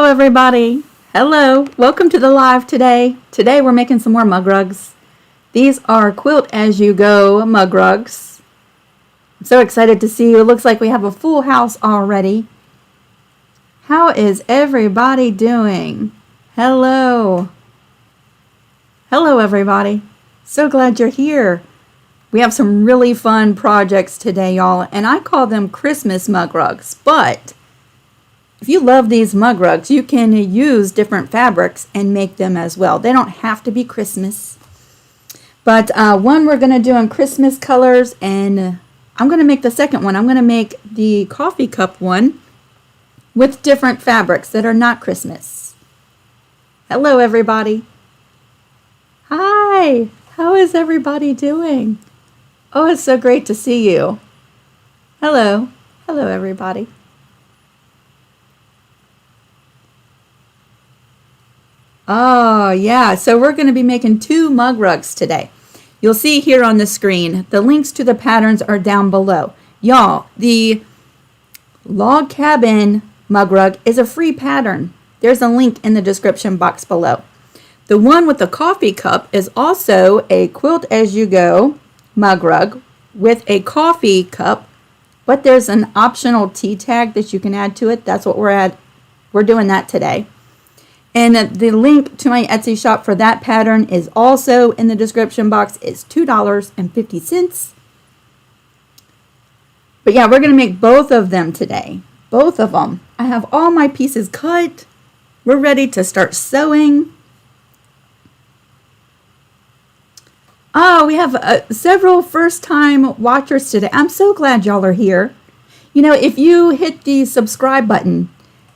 Hello everybody. Hello. Welcome to the live today. Today we're making some more mug rugs. These are Quilt As You Go mug rugs. I'm so excited to see you. It looks like we have a full house already. How is everybody doing? Hello. Hello everybody. So glad you're here. We have some really fun projects today, y'all, and I call them Christmas mug rugs, but if you love these mug rugs, you can use different fabrics and make them as well. They don't have to be Christmas. But one we're going to do in Christmas colors, and I'm going to make the second one. I'm going to make the coffee cup one with different fabrics that are not Christmas. Hello, everybody. Hi. How is everybody doing? Oh, it's so great to see you. Hello. Hello, everybody. Oh, yeah. So we're going to be making 2 mug rugs today. You'll see here on the screen, the links to the patterns are down below. Y'all, the Log Cabin Mugrug is a free pattern. There's a link in the description box below. The one with the coffee cup is also a Quilt As You Go mug rug with a coffee cup, but there's an optional tea tag that you can add to it. That's what we're doing that today. And the link to my Etsy shop for that pattern is also in the description box. It's $2.50. But yeah, we're going to make both of them today. Both of them. I have all my pieces cut. We're ready to start sewing. Oh, we have several first-time watchers today. I'm so glad y'all are here. You know, if you hit the subscribe button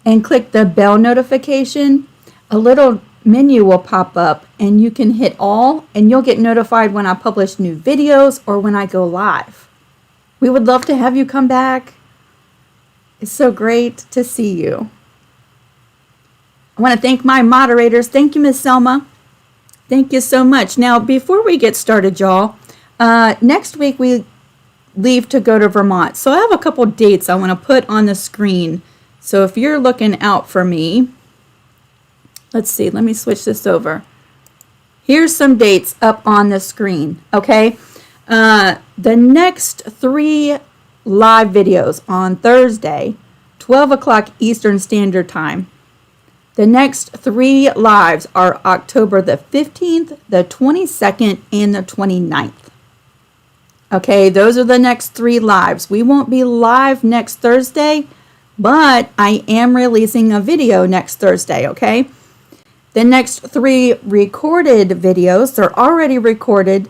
and click the bell notification, a little menu will pop up and you can hit all and you'll get notified when I publish new videos or when I go live. We would love to have you come back. It's so great to see you. I want to thank my moderators. Thank you, Miss Selma. Thank you so much. Now, before we get started, y'all, next week we leave to go to Vermont. So I have a couple dates I want to put on the screen. So if you're looking out for me, let's see, let me switch this over. Here's some dates up on the screen, okay? The next 3 live videos on Thursday, 12 o'clock Eastern Standard Time. The next 3 lives are October the 15th, the 22nd, and the 29th. Okay, those are the next 3 lives. We won't be live next Thursday, but I am releasing a video next Thursday, okay? The next 3 recorded videos, they're already recorded,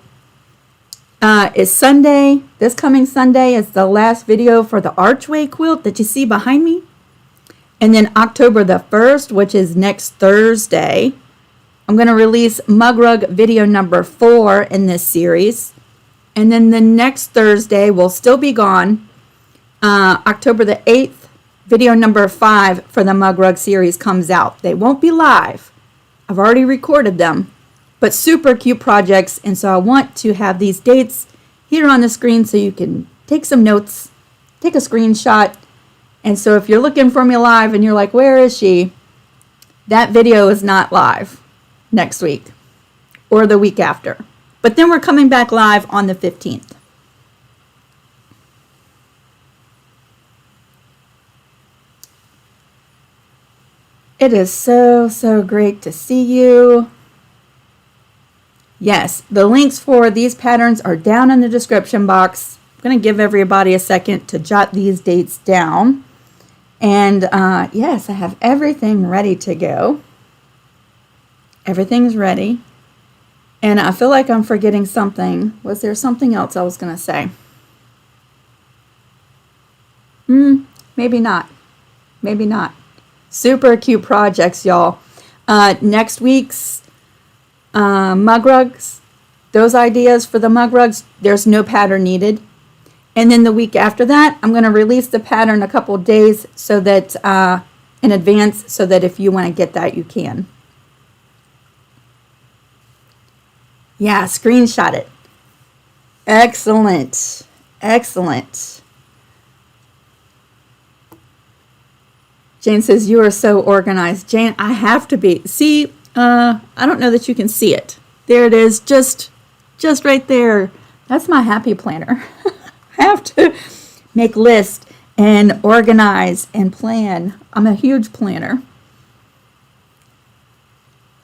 is Sunday. This coming Sunday is the last video for the archway quilt that you see behind me. And then October the 1st, which is next Thursday, I'm going to release Mug Rug video number 4 in this series. And then the next Thursday will still be gone. October the 8th, video number 5 for the Mug Rug series comes out. They won't be live. I've already recorded them, but super cute projects, and so I want to have these dates here on the screen so you can take some notes, take a screenshot, and so if you're looking for me live and you're like, where is she? That video is not live next week or the week after, but then we're coming back live on the 15th. It is so great to see you. Yes, the links for these patterns are down in the description box. I'm going to give everybody a second to jot these dates down. And yes, I have everything ready to go. Everything's ready. And I feel like I'm forgetting something. Was there something else I was going to say? Maybe not. Maybe not. Super cute projects, y'all. Next week's mug rugs, those ideas for the mug rugs, there's no pattern needed. And then the week after that, I'm going to release the pattern a couple days so that in advance, so that if you want to get that, you can. Yeah, screenshot it. Excellent. Excellent. Jane says, you are so organized. Jane, I have to be. See, I don't know that you can see it. There it is, just right there. That's my happy planner. I have to make lists and organize and plan. I'm a huge planner.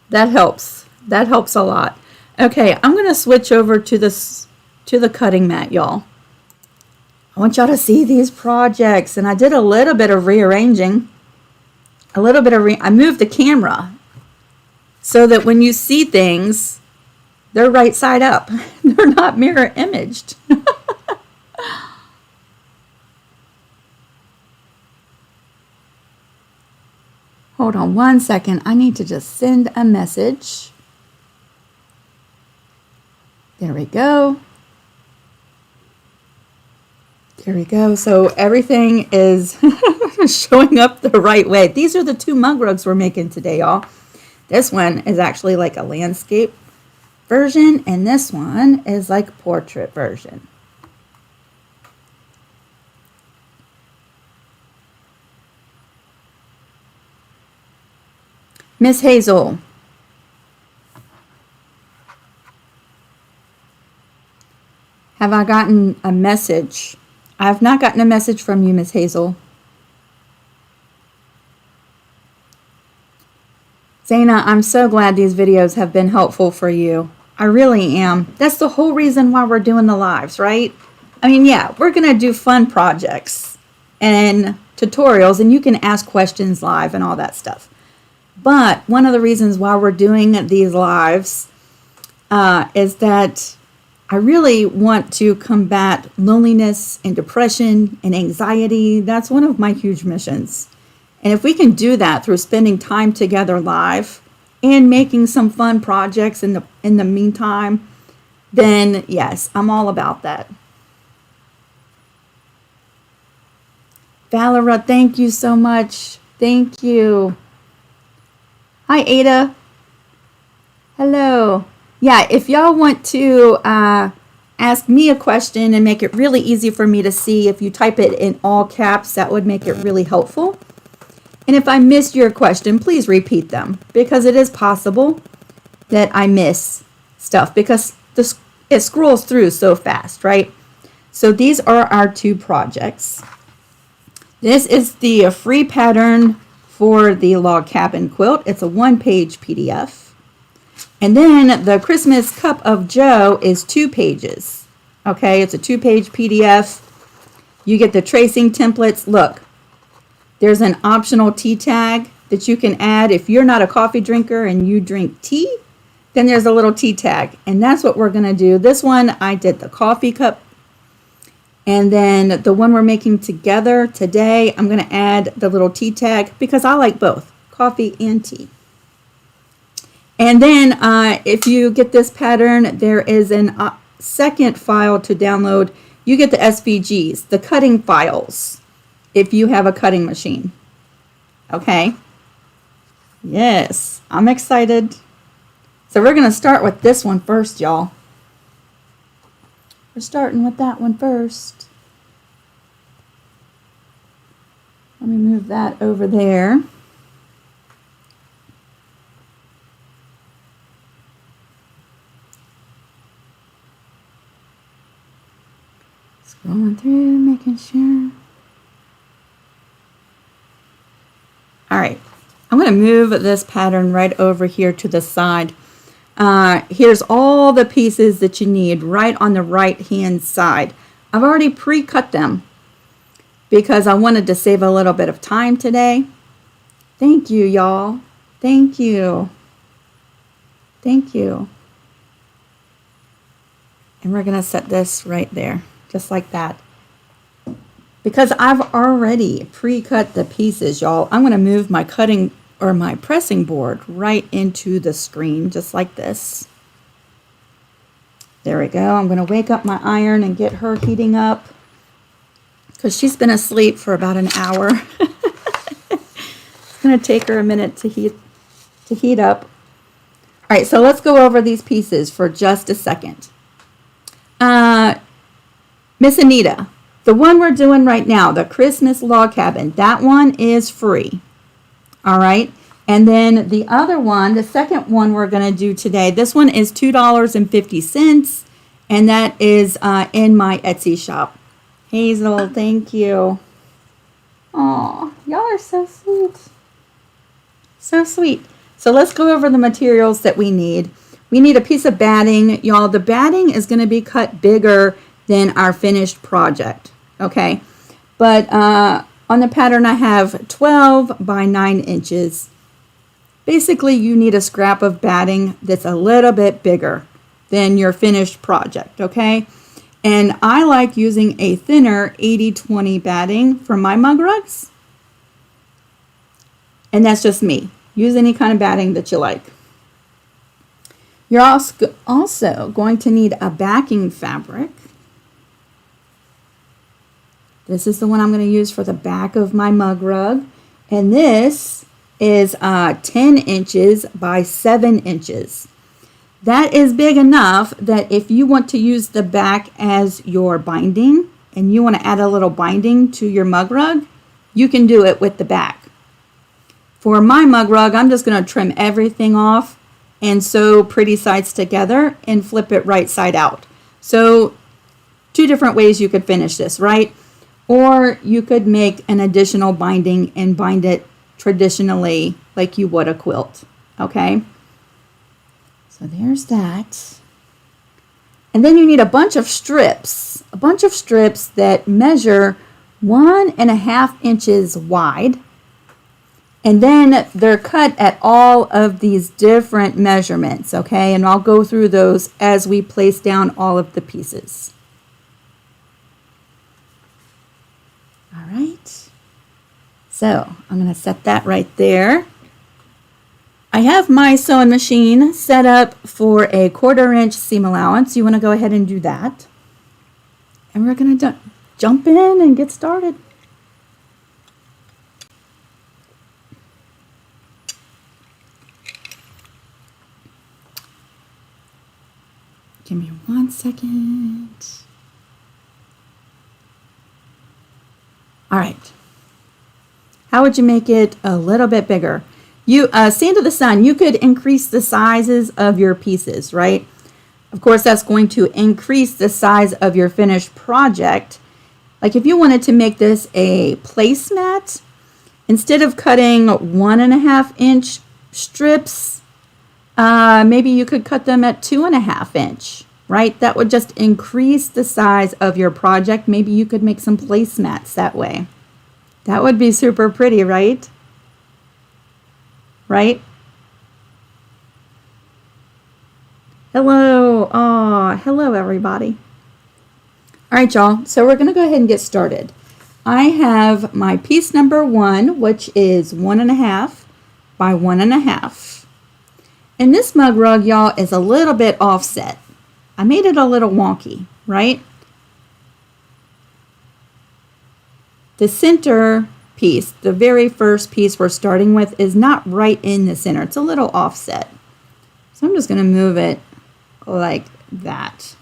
That helps. That helps a lot. Okay, I'm going to switch over to the cutting mat, y'all. I want y'all to see these projects, and I did a little bit of rearranging. I moved the camera so that when you see things, they're right side up. They're not mirror imaged. Hold on one second. I need to just send a message. There we go. There we go. So everything is showing up the right way. These are the 2 mug rugs we're making today, y'all. This one is actually like a landscape version, and this one is like portrait version. Miss Hazel. Have I gotten a message? I have not gotten a message from you, Miss Hazel. Zaina, I'm so glad these videos have been helpful for you. I really am. That's the whole reason why we're doing the lives, right? I mean, yeah, we're going to do fun projects and tutorials, and you can ask questions live and all that stuff. But one of the reasons why we're doing these lives is that I really want to combat loneliness and depression and anxiety. That's one of my huge missions. And if we can do that through spending time together live and making some fun projects in the meantime, then yes, I'm all about that. Valera, thank you so much. Thank you. Hi, Ada. Hello. Yeah, if y'all want to ask me a question and make it really easy for me to see, if you type it in all caps, that would make it really helpful. And if I missed your question, please repeat them, because it is possible that I miss stuff because it scrolls through so fast, right? So these are our 2 projects. This is the free pattern for the Log Cabin quilt. It's a 1-page PDF. And then the Christmas Cup of Joe is 2 pages. Okay, it's a 2-page PDF. You get the tracing templates. Look, there's an optional tea tag that you can add. If you're not a coffee drinker and you drink tea, then there's a little tea tag. And that's what we're going to do. This one, I did the coffee cup. And then the one we're making together today, I'm going to add the little tea tag because I like both, coffee and tea. And then if you get this pattern, there is a second file to download. You get the SVGs, the cutting files, if you have a cutting machine. Okay? Yes, I'm excited. So we're going to start with this one first, y'all. We're starting with that one first. Let me move that over there. Scrolling through, making sure. All right, I'm going to move this pattern right over here to the side. Here's all the pieces that you need right on the right hand side. I've already pre-cut them because I wanted to save a little bit of time today. Thank you, y'all. Thank you. Thank you. And we're going to set this right there, just like that. Because I've already pre-cut the pieces, y'all. I'm going to move my cutting or my pressing board right into the screen, just like this. There we go. I'm going to wake up my iron and get her heating up because she's been asleep for about an hour. It's going to take her a minute to heat up. All right, so let's go over these pieces for just a second. Miss Anita, the one we're doing right now, the Christmas log cabin, that one is free. All right. And then the other one, the second one we're going to do today, this one is $2.50, and that is in my Etsy shop. Hazel, thank you. Aw, y'all are so sweet. So sweet. So let's go over the materials that we need. We need a piece of batting. Y'all, the batting is going to be cut bigger than our finished project. Okay. But on the pattern I have 12 by 9 inches. Basically, you need a scrap of batting that's a little bit bigger than your finished project, okay? And I like using a thinner 80/20 batting for my mug rugs. And that's just me. Use any kind of batting that you like. You're also going to need a backing fabric. This is the one I'm going to use for the back of my mug rug. And this is 10 inches by 7 inches. That is big enough that if you want to use the back as your binding and you want to add a little binding to your mug rug, you can do it with the back. For my mug rug, I'm just going to trim everything off and sew pretty sides together and flip it right side out. So 2 different ways you could finish this, right? Or you could make an additional binding and bind it traditionally like you would a quilt, okay? So there's that. And then you need a bunch of strips that measure 1.5 inches wide. And then they're cut at all of these different measurements, okay? And I'll go through those as we place down all of the pieces. All right. So I'm going to set that right there. I have my sewing machine set up for a 1/4 inch seam allowance. You want to go ahead and do that. And we're going to jump in and get started. Give me 1 second. All right. How would you make it a little bit bigger? You, Stand to the sun, you could increase the sizes of your pieces, right? Of course, that's going to increase the size of your finished project. Like if you wanted to make this a placemat, instead of cutting 1.5 inch strips, maybe you could cut them at 2.5 inch, right? That would just increase the size of your project. Maybe you could make some placemats that way. That would be super pretty, right? Right? Hello. Oh, hello, everybody. All right, y'all. So we're going to go ahead and get started. I have my piece number 1, which is 1.5 by 1.5. And this mug rug, y'all, is a little bit offset. I made it a little wonky, right? The center piece, the very first piece we're starting with, is not right in the center. It's a little offset. So I'm just going to move it like that.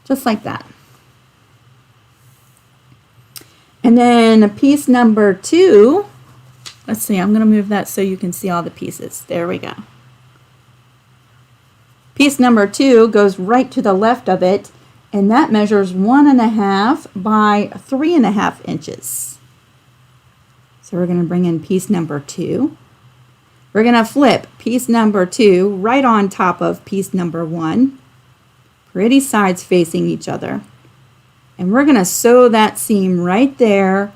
Just like that. And then piece number 2, let's see, I'm going to move that so you can see all the pieces. There we go. Piece number 2 goes right to the left of it, and that measures 1.5 by 3.5 inches. So we're going to bring in piece number 2. We're going to flip piece number 2 right on top of piece number 1. Pretty sides facing each other. And we're going to sew that seam right there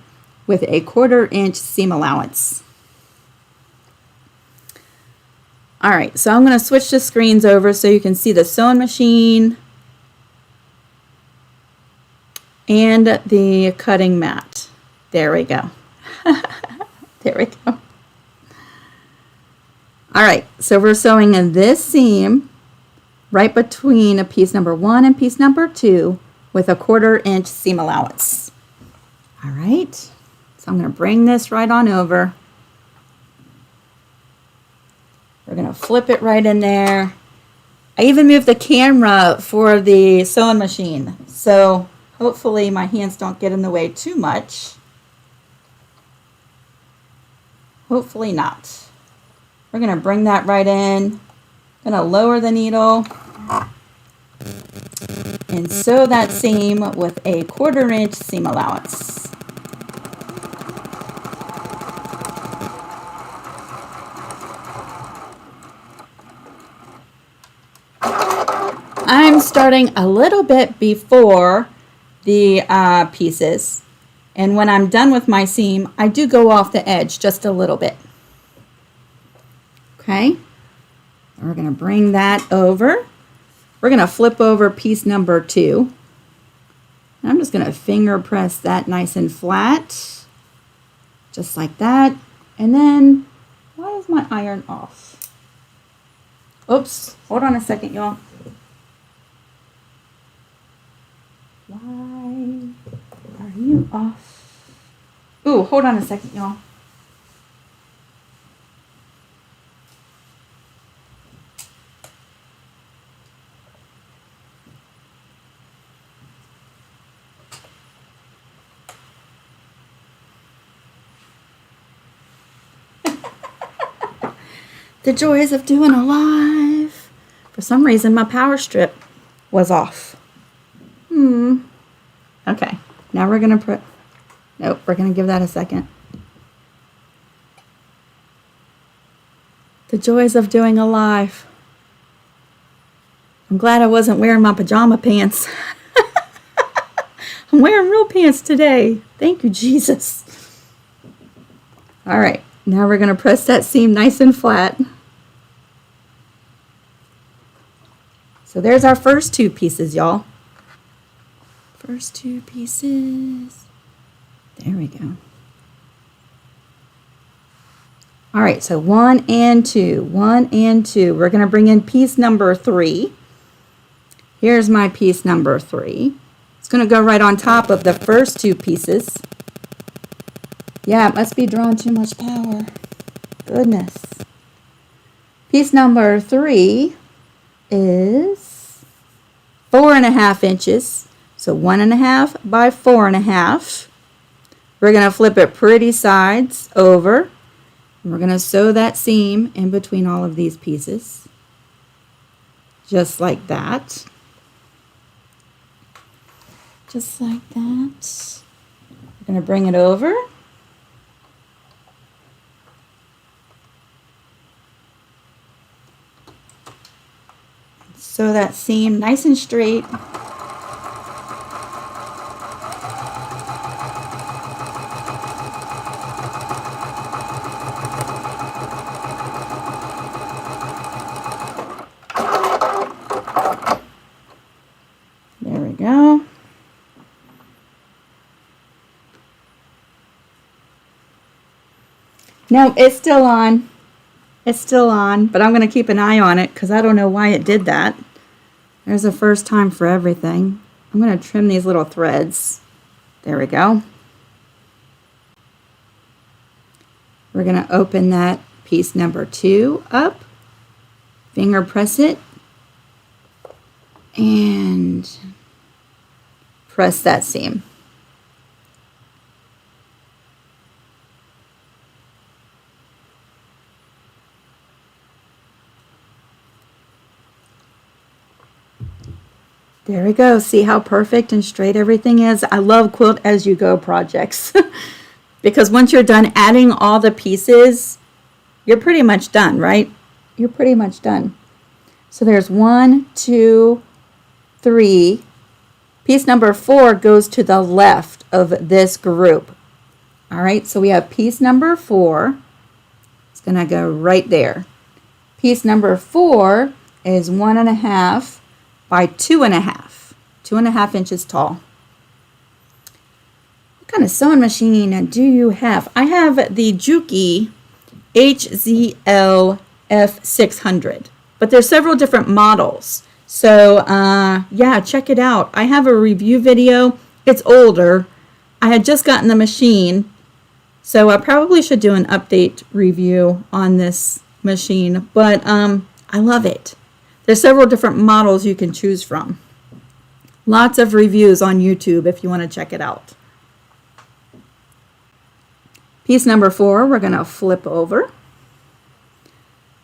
with a 1/4 inch seam allowance. All right, so I'm going to switch the screens over so you can see the sewing machine and the cutting mat. There we go. There we go. All right, so we're sewing in this seam right between piece number 1 and piece number 2 with a 1/4 inch seam allowance. All right, so I'm going to bring this right on over. We're going to flip it right in there. I even moved the camera for the sewing machine, so hopefully my hands don't get in the way too much. hopefully not. We're going to bring that right in. Going to lower the needle and sew that seam with a 1/4 inch seam allowance. I'm starting a little bit before the pieces, and when I'm done with my seam, I do go off the edge just a little bit. Okay, we're going to bring that over. We're going to flip over piece number 2. I'm just going to finger press that nice and flat, just like that. And then, why is my iron off? Oops, hold on a second, y'all. Why are you off? Ooh, hold on a second, y'all. The joys of doing a live. For some reason, my power strip was off. Okay, now we're going to put, nope, we're going to give that a second. The joys of doing a live. I'm glad I wasn't wearing my pajama pants. I'm wearing real pants today. Thank you, Jesus. All right, now we're going to press that seam nice and flat. So there's our first 2 pieces, y'all. First 2 pieces. There we go. All right, so 1 and 2, 1 and 2. We're going to bring in piece number 3. Here's my piece number 3. It's going to go right on top of the first 2 pieces. Yeah, it must be drawing too much power. Goodness. Piece number 3 is 4.5 inches. So 1.5 by 4.5. We're going to flip it pretty sides over. And we're going to sew that seam in between all of these pieces. Just like that. Just like that. We're going to bring it over. Sew that seam nice and straight. There we go. No, it's still on. It's still on, but I'm going to keep an eye on it because I don't know why it did that. There's a first time for everything. I'm going to trim these little threads. There we go. We're going to open that piece number 2 up, finger press it, and press that seam. There we go. See how perfect and straight everything is? I love quilt as you go projects because once you're done adding all the pieces, you're pretty much done, right? You're pretty much done. So there's 1, 2, 3. Piece number 4 goes to the left of this group. All right, so we have piece number 4. It's going to go right there. Piece number 4 is 1.5 by 2.5, 2.5 inches tall. What kind of sewing machine do you have? I have the Juki HZL F600, but there's several different models. So yeah, check it out. I have a review video. It's older. I had just gotten the machine, so I probably should do an update review on this machine, but I love it. There's several different models you can choose from. Lots of reviews on YouTube if you want to check it out. Piece number 4, we're going to flip over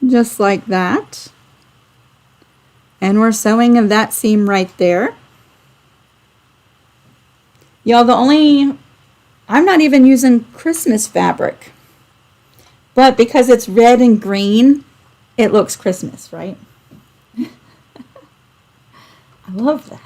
just like that. And we're sewing that seam right there. Y'all, I'm not even using Christmas fabric. But because it's red and green, it looks Christmas, right? I love that.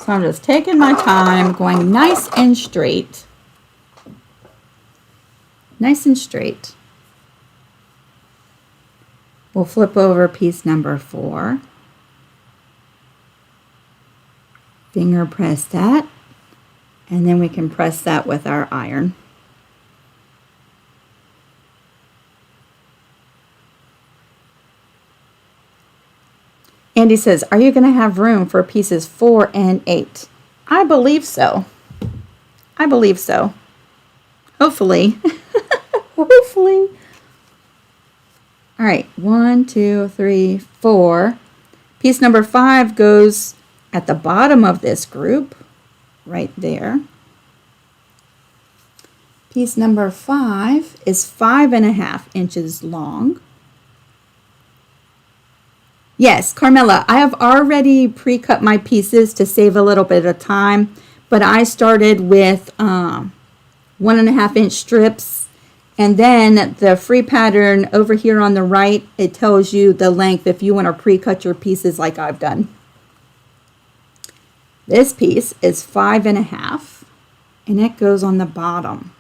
So I'm just taking my time, going nice and straight. Nice and straight. We'll flip over piece number 4. Finger press that, and then we can press that with our iron. Andy says, are you going to have room for pieces 4 and 8? I believe so. I believe so. Hopefully. Hopefully. All right, 1, 2, 3, 4. Piece number 5 goes at the bottom of this group, right there. Piece number 5 is 5.5 inches long. Yes, Carmela, I have already pre-cut my pieces to save a little bit of time, but I started with 1.5 inch strips, and then the free pattern over here on the right, it tells you the length if you want to pre-cut your pieces like I've done. This piece is 5.5, and it goes on the bottom,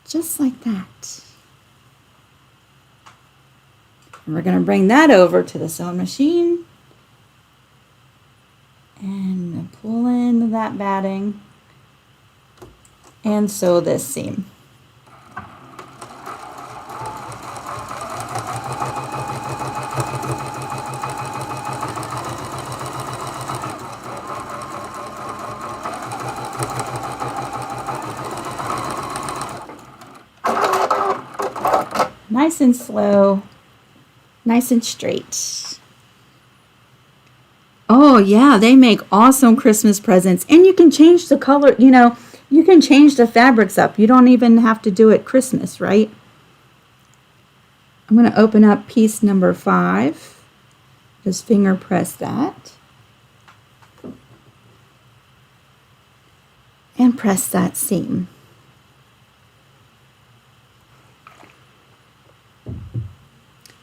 just like that. And we're going to bring that over to the sewing machine and pull in that batting and sew this seam. Nice and slow. Nice and straight. Oh yeah, they make awesome Christmas presents, and you can change the color, you know, you can change the fabrics up. You don't even have to do it Christmas, right? I'm going to open up piece number 5. Just finger press that. And press that seam.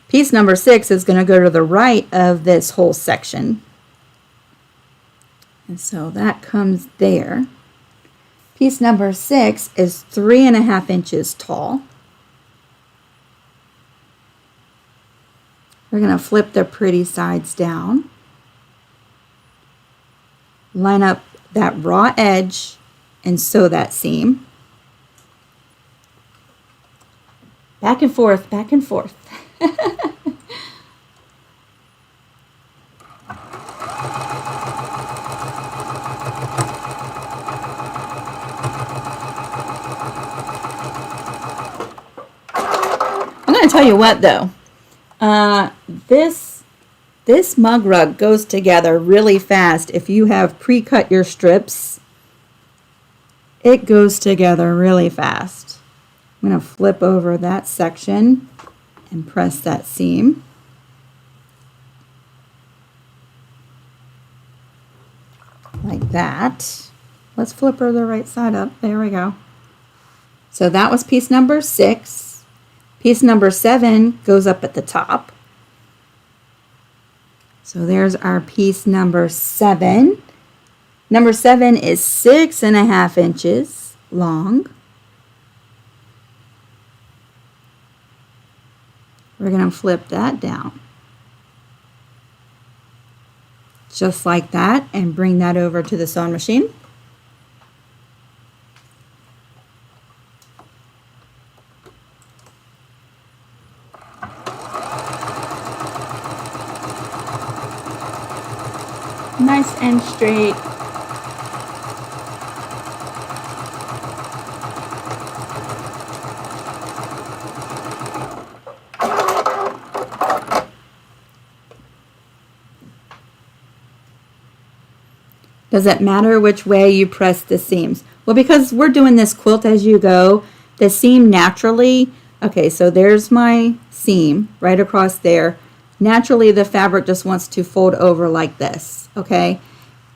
Piece number 6 is going to go to the right of this whole section. And so that comes there. Piece number 6 is 3.5 inches tall. We're going to flip the pretty sides down. Line up that raw edge and sew that seam. Back and forth, back and forth. I'm going to tell you what though, this mug rug goes together really fast. If you have pre-cut your strips, it goes together really fast. I'm going to flip over that section and press that seam. Like that. Let's flip her the right side up. There we go. So that was piece number 6. Piece number 7 goes up at the top. So there's our piece number 7. Number 7 is 6.5 inches long. We're going to flip that down. Just like that, and bring that over to the sewing machine. Nice and straight. Does it matter which way you press the seams? Well, because we're doing this quilt as you go, the seam naturally, okay, so there's my seam right across there. Naturally, the fabric just wants to fold over like this, okay?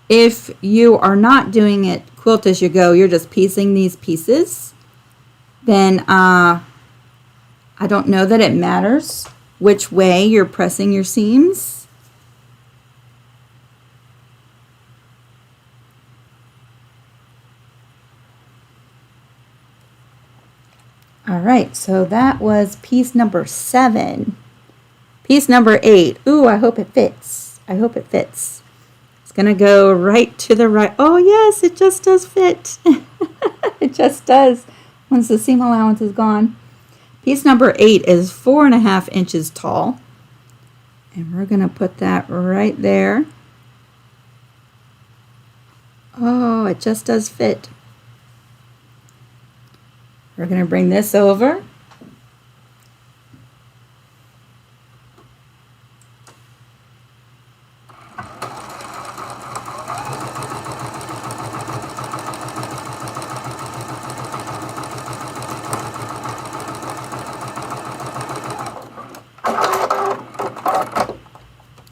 If you are not doing it quilt as you go, you're just piecing these pieces, then I don't know that it matters which way you're pressing your seams. All right, so that was piece number 7. Piece number 8. Ooh, I hope it fits. I hope it fits. It's going to go right to the right. Oh, yes, it just does fit. It just does once the seam allowance is gone. Piece number 8 is 4.5 inches tall. And we're going to put that right there. Oh, it just does fit. We're going to bring this over.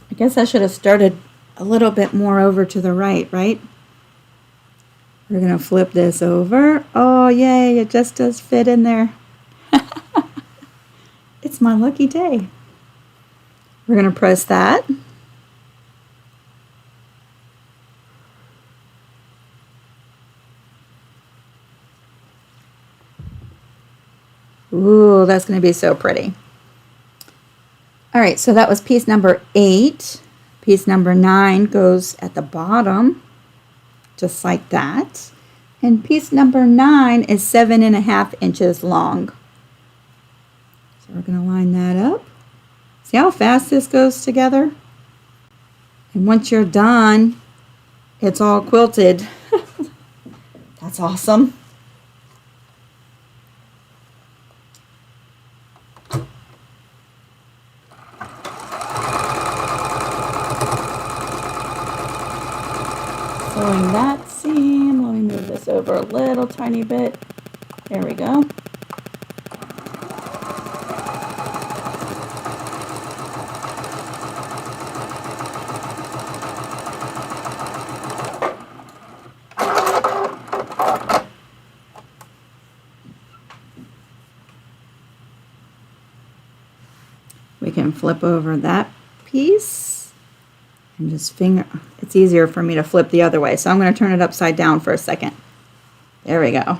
I guess I should have started a little bit more over to the right, right? We're going to flip this over. Oh, yay, it just does fit in there. It's my lucky day. We're going to press that. Ooh, that's going to be so pretty. All right, so that was piece number 8. Piece number 9 goes at the bottom, just like that. And piece number 9 is 7.5 inches long. So we're going to line that up. See how fast this goes together? And once you're done, it's all quilted. That's awesome. Sewing that seam. Let me move this over a little tiny bit. There we go. We can flip over that piece and just finger, it's easier for me to flip the other way, so I'm going to turn it upside down for a second. There we go.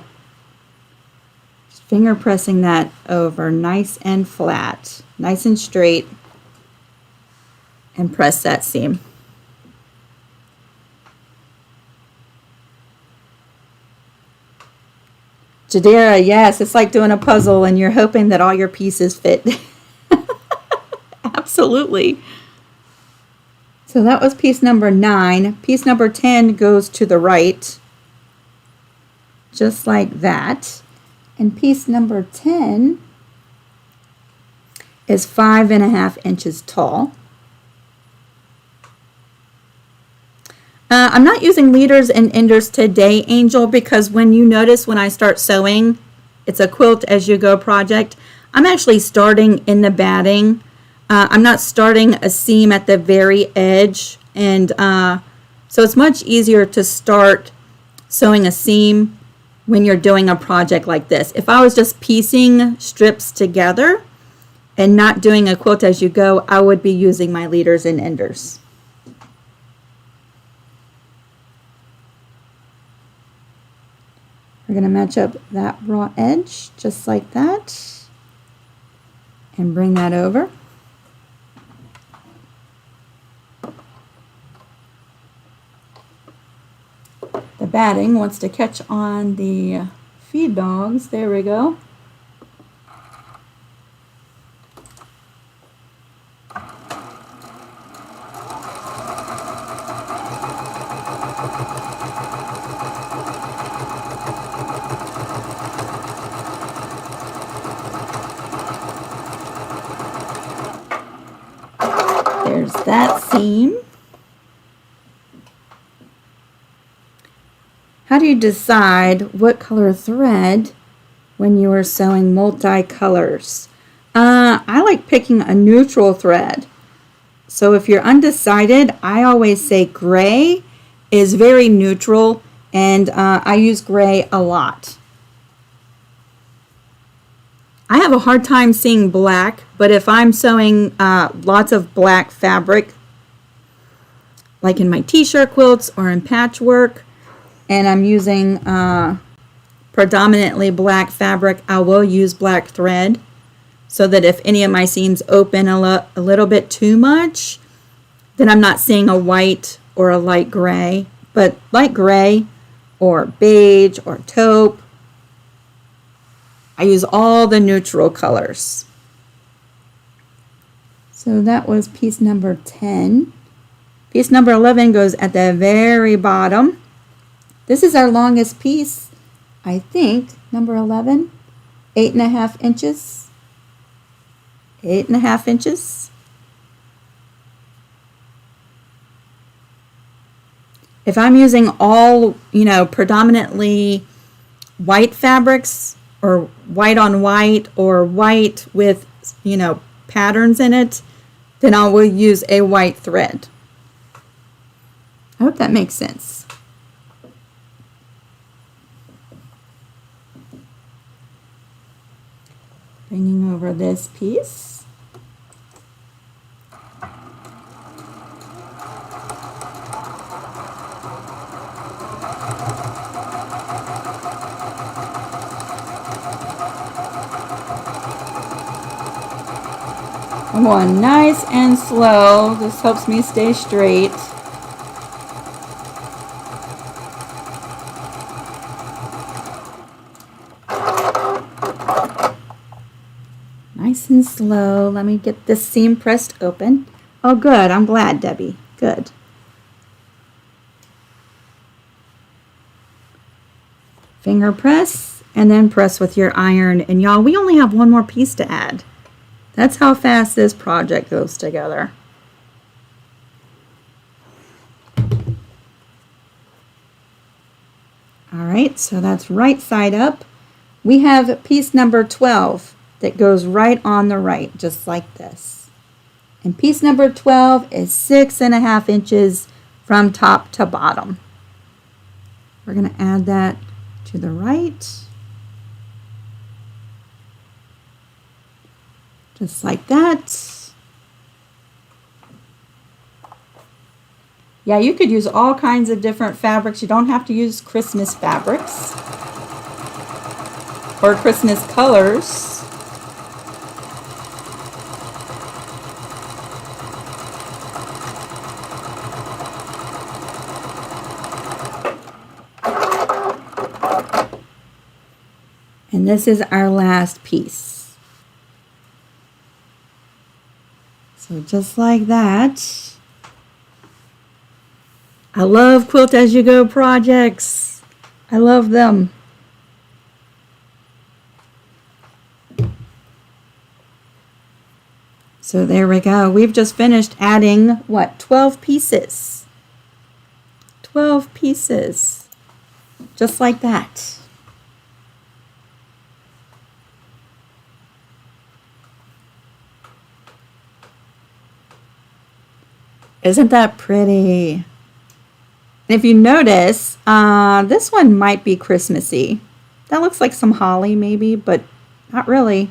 Just finger pressing that over nice and flat, nice and straight, and press that seam. Jadira, yes, it's like doing a puzzle and you're hoping that all your pieces fit. Absolutely. So that was piece number 9. Piece number 10 goes to the right, just like that. And piece number 10 is 5.5 inches tall. I'm not using leaders and enders today, Angel, because when you notice when I start sewing, it's a quilt as you go project. I'm actually starting in the batting. I'm not starting a seam at the very edge, and so it's much easier to start sewing a seam when you're doing a project like this. If I was just piecing strips together and not doing a quilt as you go, I would be using my leaders and enders. We're going to match up that raw edge just like that and bring that over. The batting wants to catch on the feed dogs. There we go. There's that seam. how do you decide what color thread when you are sewing multicolors? I like picking a neutral thread. So if you're undecided, I always say gray is very neutral, and I use gray a lot. I have a hard time seeing black, but if I'm sewing lots of black fabric, like in my t-shirt quilts or in patchwork, and I'm using predominantly black fabric, I will use black thread, so that if any of my seams open a little bit too much, then I'm not seeing a white or a light gray. But light gray or beige or taupe, I use all the neutral colors. So that was piece number 10. Piece number 11 goes at the very bottom. This is our longest piece, I think, number 11, 8.5 inches. 8.5 inches. If I'm using all, predominantly white fabrics, or white on white, or white with, patterns in it, then I will use a white thread. I hope that makes sense. Bringing over this piece. I'm going nice and slow. This helps me stay straight. Nice and slow. Let me get this seam pressed open. Oh, good. I'm glad, Debbie. Good. Finger press, and then press with your iron. And y'all, we only have one more piece to add. That's how fast this project goes together. All right, so that's right side up. We have piece number 12 that goes right on the right, just like this. And piece number 12 is 6.5 inches from top to bottom. We're going to add that to the right. Just like that. Yeah, you could use all kinds of different fabrics. You don't have to use Christmas fabrics or Christmas colors. And this is our last piece. So just like that. I love Quilt As You Go projects. I love them. So there we go. We've just finished adding, what, 12 pieces. 12 pieces. Just like that. Isn't that pretty? And if you notice, this one might be Christmassy. That looks like some holly maybe, but not really.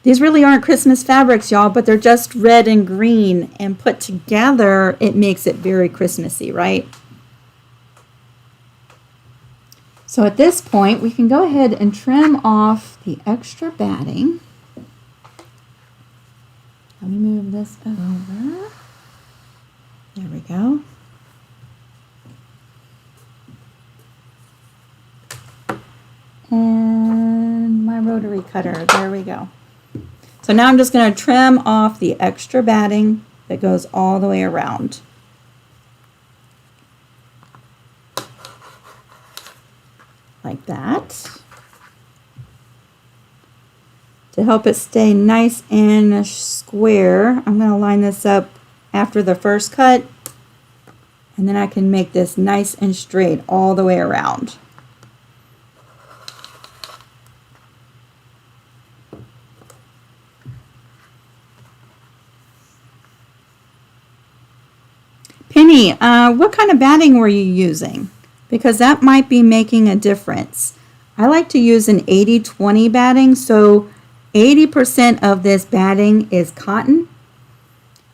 These really aren't Christmas fabrics, y'all, but they're just red and green, and put together, it makes it very Christmassy, right? So at this point, we can go ahead and trim off the extra batting. Let me move this over. There we go. And my rotary cutter, there we go. So now I'm just going to trim off the extra batting that goes all the way around. Like that. To help it stay nice and square, I'm going to line this up after the first cut And then I can make this nice and straight all the way around. Penny, what kind of batting were you using? Because that might be making a difference. I like to use an 80-20 batting, so 80% of this batting is cotton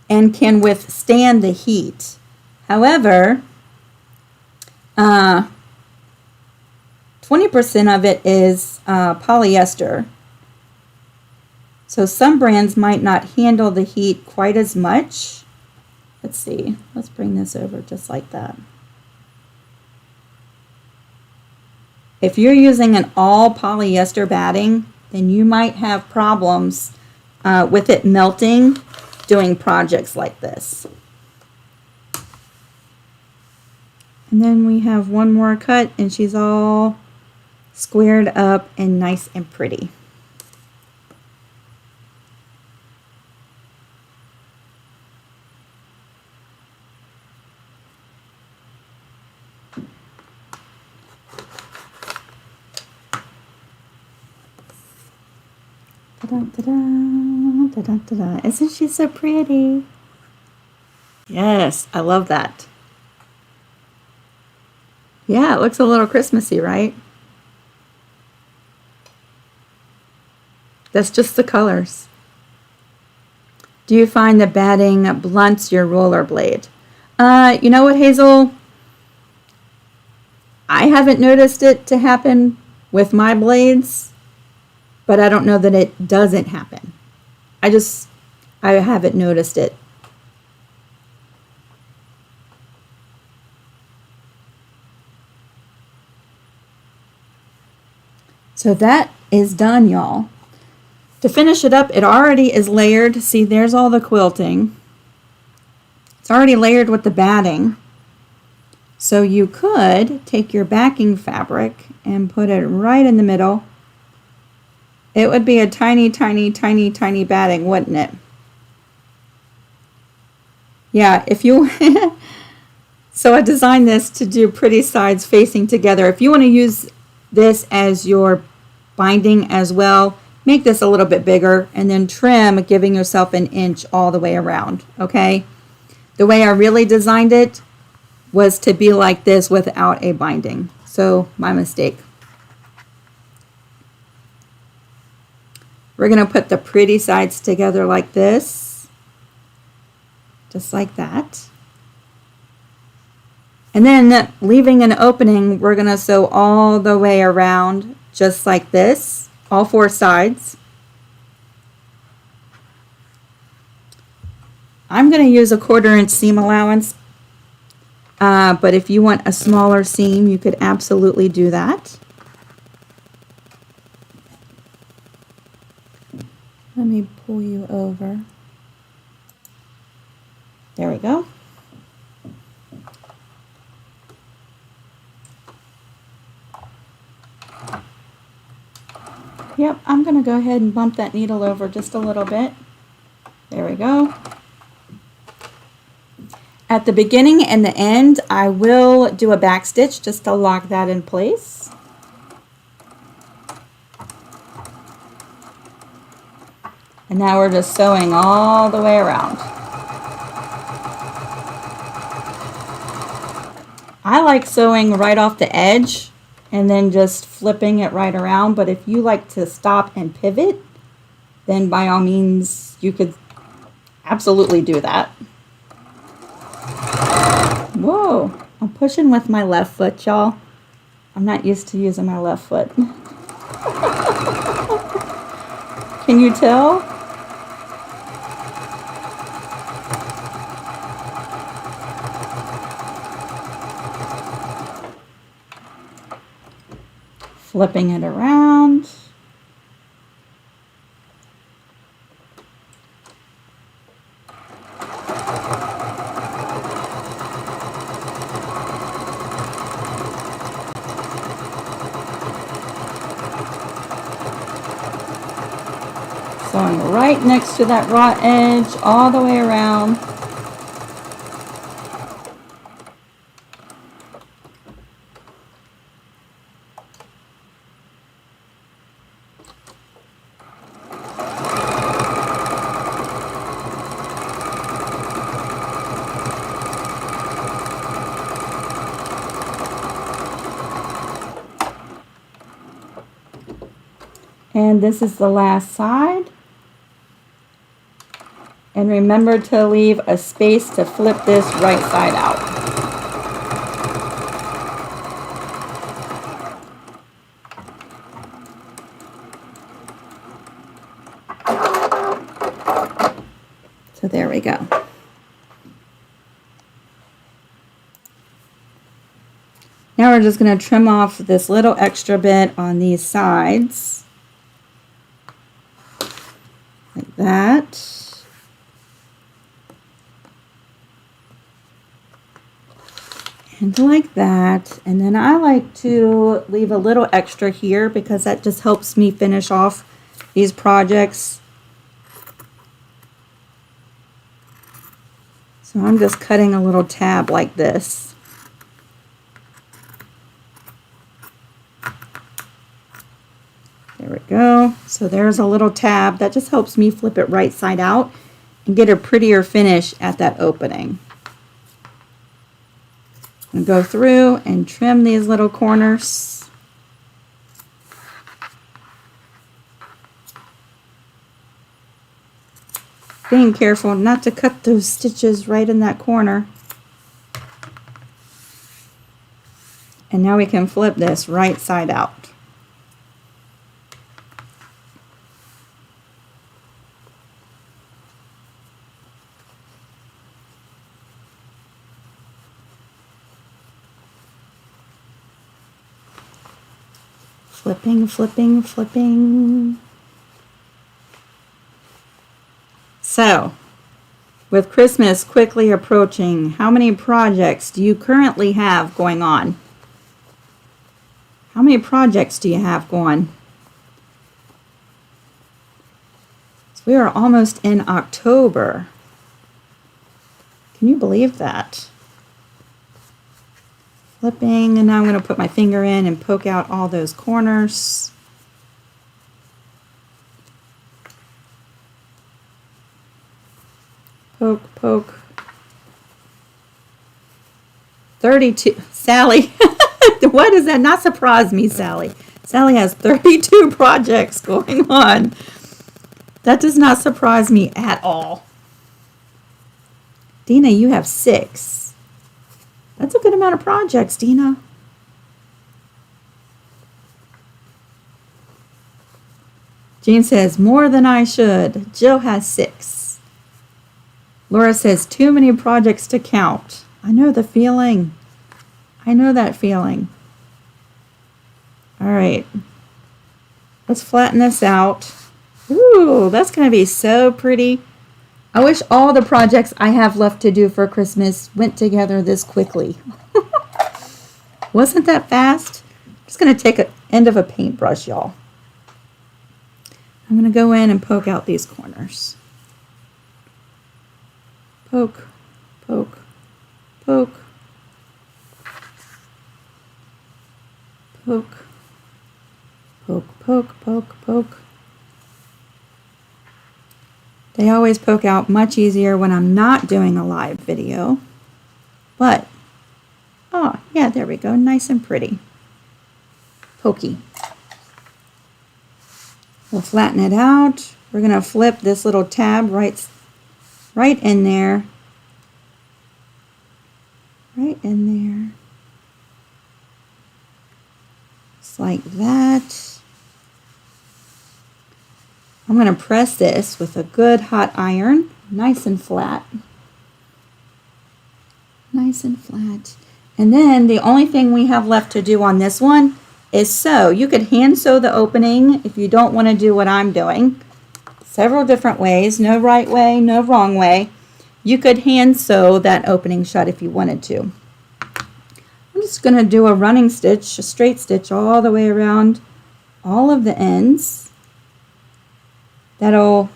and can withstand the heat. However, 20% of it is polyester. So some brands might not handle the heat quite as much. Let's see, let's bring this over just like that. If you're using an all polyester batting, then you might have problems with it melting doing projects like this. And then we have one more cut and she's all squared up and nice and pretty. Da-da, da-da, da-da. Isn't she so pretty? Yes, I love that. Yeah, it looks a little Christmassy, right? That's just the colors. Do you find the batting blunts your roller blade? You know what, Hazel? I haven't noticed it to happen with my blades, but I don't know that it doesn't happen. I haven't noticed it. So that is done, y'all. To finish it up, it already is layered. See, there's all the quilting. It's already layered with the batting. So you could take your backing fabric and put it right in the middle. It would be a tiny, tiny, tiny, tiny batting, wouldn't it? Yeah, if you... So I designed this to do pretty sides facing together. If you want to use this as your binding as well, make this a little bit bigger and then trim, giving yourself an inch all the way around, okay? The way I really designed it was to be like this without a binding. So my mistake. We're going to put the pretty sides together like this, just like that. And then leaving an opening, we're going to sew all the way around just like this, all four sides. I'm going to use a 1/4 inch seam allowance, but if you want a smaller seam, you could absolutely do that. Let me pull you over. There we go. Yep, I'm going to go ahead and bump that needle over just a little bit. There we go. At the beginning and the end, I will do a back stitch just to lock that in place. And now we're just sewing all the way around. I like sewing right off the edge and then just flipping it right around, but if you like to stop and pivot, then by all means you could absolutely do that. Whoa, I'm pushing with my left foot, y'all. I'm not used to using my left foot. Can you tell? Flipping it around. Sewing right next to that raw edge all the way around. And this is the last side. And remember to leave a space to flip this right side out. So there we go. Now we're just going to trim off this little extra bit on these sides. Like that. And like that. And then I like to leave a little extra here because that just helps me finish off these projects. So I'm just cutting a little tab like this. There we go. So there's a little tab that just helps me flip it right side out and get a prettier finish at that opening. And go through and trim these little corners. Being careful not to cut those stitches right in that corner. And now we can flip this right side out. Flipping, flipping, flipping. So, with Christmas quickly approaching, how many projects do you currently have going on? How many projects do you have going? So we are almost in October. Can you believe that? Flipping, and now I'm going to put my finger in and poke out all those corners. Poke, poke. 32. Sally, why does that not surprise me, Sally? Sally has 32 projects going on. That does not surprise me at all. Dina, you have 6. That's a good amount of projects, Dina. Jean says, more than I should. Jill has 6. Laura says, too many projects to count. I know the feeling. I know that feeling. All right. Let's flatten this out. Ooh, that's going to be so pretty. I wish all the projects I have left to do for Christmas went together this quickly. Wasn't that fast? I'm just going to take an end of a paintbrush, y'all. I'm going to go in and poke out these corners. Poke, poke, poke, poke, poke, poke, poke, poke. They always poke out much easier when I'm not doing a live video. But, oh, yeah, there we go. Nice and pretty. Pokey. We'll flatten it out. We're going to flip this little tab right in there. Right in there. Just like that. I'm going to press this with a good hot iron, nice and flat. Nice and flat. And then the only thing we have left to do on this one is sew. You could hand sew the opening if you don't want to do what I'm doing. Several different ways, no right way, no wrong way. You could hand sew that opening shut if you wanted to. I'm just going to do a running stitch, a straight stitch all the way around all of the ends. That'll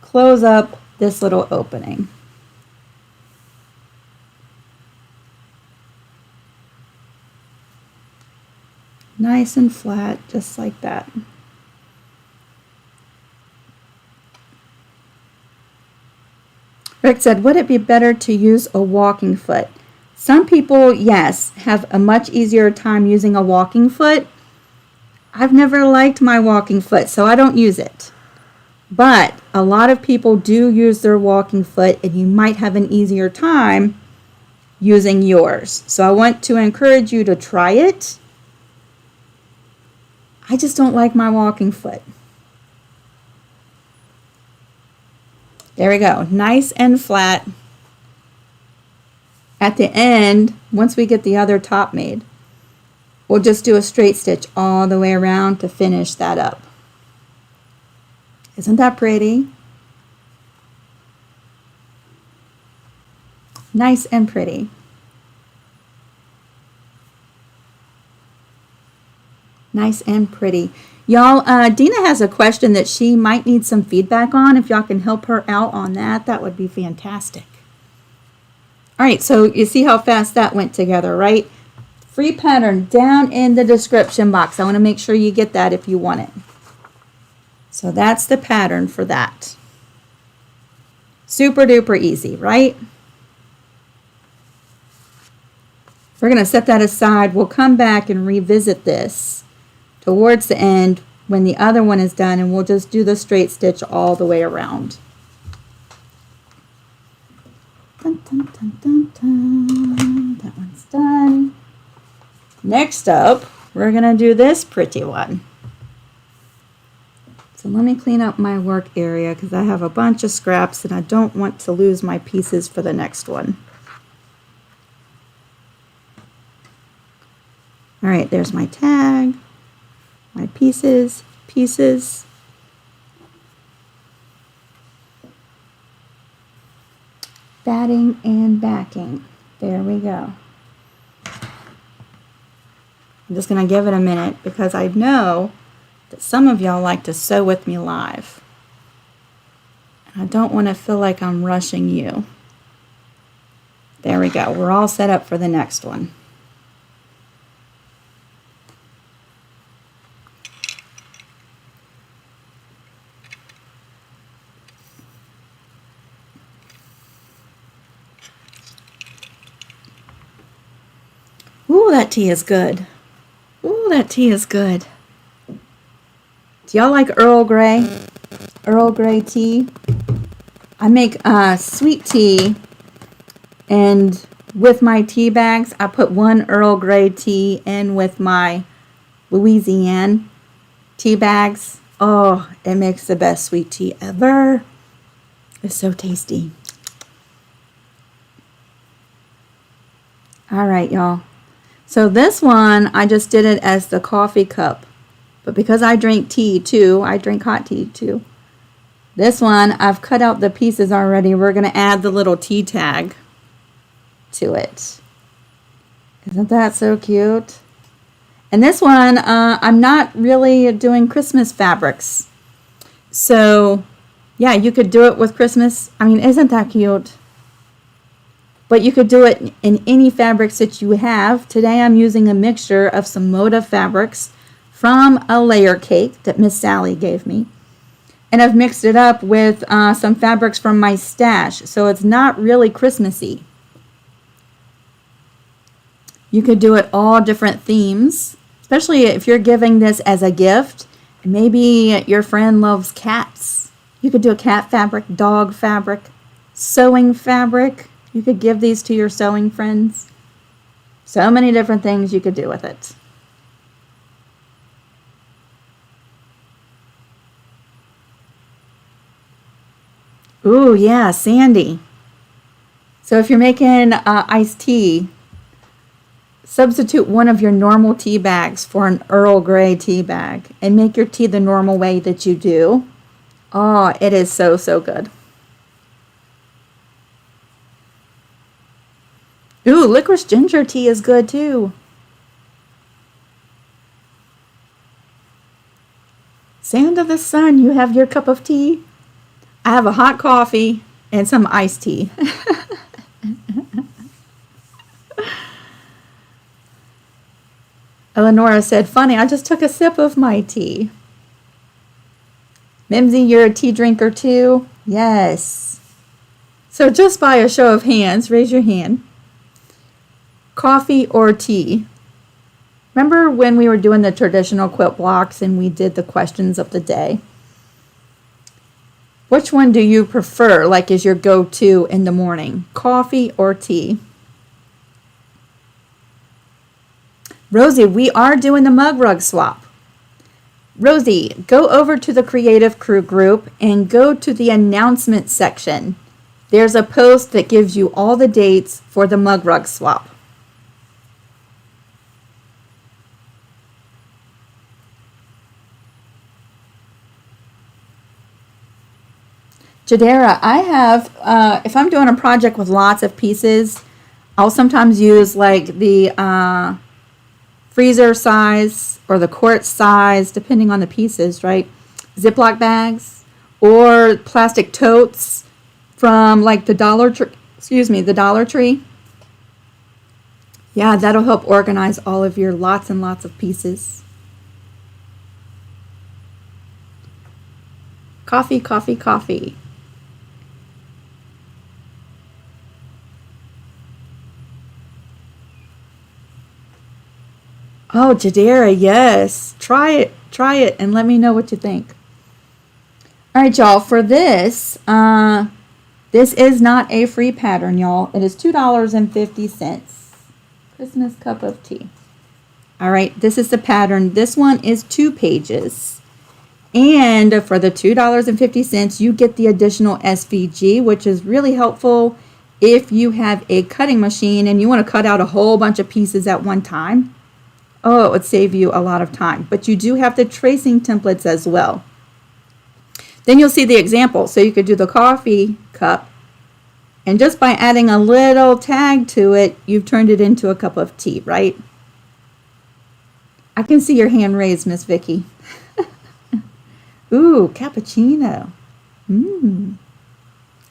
close up this little opening. Nice and flat, just like that. Rick said, would it be better to use a walking foot? Some people, yes, have a much easier time using a walking foot. I've never liked my walking foot, so I don't use it. But a lot of people do use their walking foot, and you might have an easier time using yours. So I want to encourage you to try it. I just don't like my walking foot. There we go. Nice and flat. At the end, once we get the other top made, we'll just do a straight stitch all the way around to finish that up. Isn't that pretty? Nice and pretty. Nice and pretty. Y'all, Dina has a question that she might need some feedback on. If y'all can help her out on that, that would be fantastic. All right, so you see how fast that went together, right? Free pattern down in the description box. I want to make sure you get that if you want it. So that's the pattern for that. Super duper easy, right? We're going to set that aside. We'll come back and revisit this towards the end when the other one is done, and we'll just do the straight stitch all the way around. Dun, dun, dun, dun, dun. That one's done. Next up, we're going to do this pretty one. So let me clean up my work area because I have a bunch of scraps and I don't want to lose my pieces for the next one. All right, there's my tag, my pieces. Batting and backing. There we go. I'm just going to give it a minute because I know that some of y'all like to sew with me live. And I don't want to feel like I'm rushing you. There we go. We're all set up for the next one. Ooh, that tea is good. Ooh, that tea is good. Do y'all like Earl Grey? Earl Grey tea? I make sweet tea, and with my tea bags, I put one Earl Grey tea in with my Louisiana tea bags. Oh, it makes the best sweet tea ever. It's so tasty. All right, y'all. So this one, I just did it as the coffee cup. But because I drink tea too, I drink hot tea too. This one, I've cut out the pieces already. We're going to add the little tea tag to it. Isn't that so cute? And this one, I'm not really doing Christmas fabrics. So, yeah, you could do it with Christmas. I mean, isn't that cute? But you could do it in any fabrics that you have. Today I'm using a mixture of some Moda fabrics from a layer cake that Miss Sally gave me. And I've mixed it up with some fabrics from my stash. So it's not really Christmassy. You could do it all different themes. Especially if you're giving this as a gift. Maybe your friend loves cats. You could do a cat fabric, dog fabric, sewing fabric. You could give these to your sewing friends. So many different things you could do with it. Ooh, yeah, sandy. So if you're making iced tea, substitute one of your normal tea bags for an Earl Grey tea bag and make your tea the normal way that you do. Oh, it is so, so good. Ooh, licorice ginger tea is good too. Sound of the sun, you have your cup of tea. I have a hot coffee and some iced tea. Eleonora said, funny, I just took a sip of my tea. Mimsy, you're a tea drinker too? Yes. So just by a show of hands, raise your hand. Coffee or tea? Remember when we were doing the traditional quilt blocks and we did the questions of the day? Which one do you prefer, like is your go-to in the morning, coffee or tea? Rosie, we are doing the mug rug swap. Rosie, go over to the Creative Crew group and go to the announcement section. There's a post that gives you all the dates for the mug rug swap. Jadera, I have, if I'm doing a project with lots of pieces, I'll sometimes use like the freezer size or the quart size, depending on the pieces, right? Ziploc bags or plastic totes from like the Dollar Tree. Yeah, that'll help organize all of your lots and lots of pieces. Coffee, coffee, coffee. Oh, Jadera, yes. Try it, and let me know what you think. All right, y'all, for this, this is not a free pattern, y'all. It is $2.50. Christmas cup of tea. All right, this is the pattern. This one is 2 pages. And for the $2.50, you get the additional SVG, which is really helpful if you have a cutting machine and you want to cut out a whole bunch of pieces at one time. Oh, it would save you a lot of time. But you do have the tracing templates as well. Then you'll see the example. So you could do the coffee cup. And just by adding a little tag to it, you've turned it into a cup of tea, right? I can see your hand raised, Miss Vicky. Ooh, cappuccino.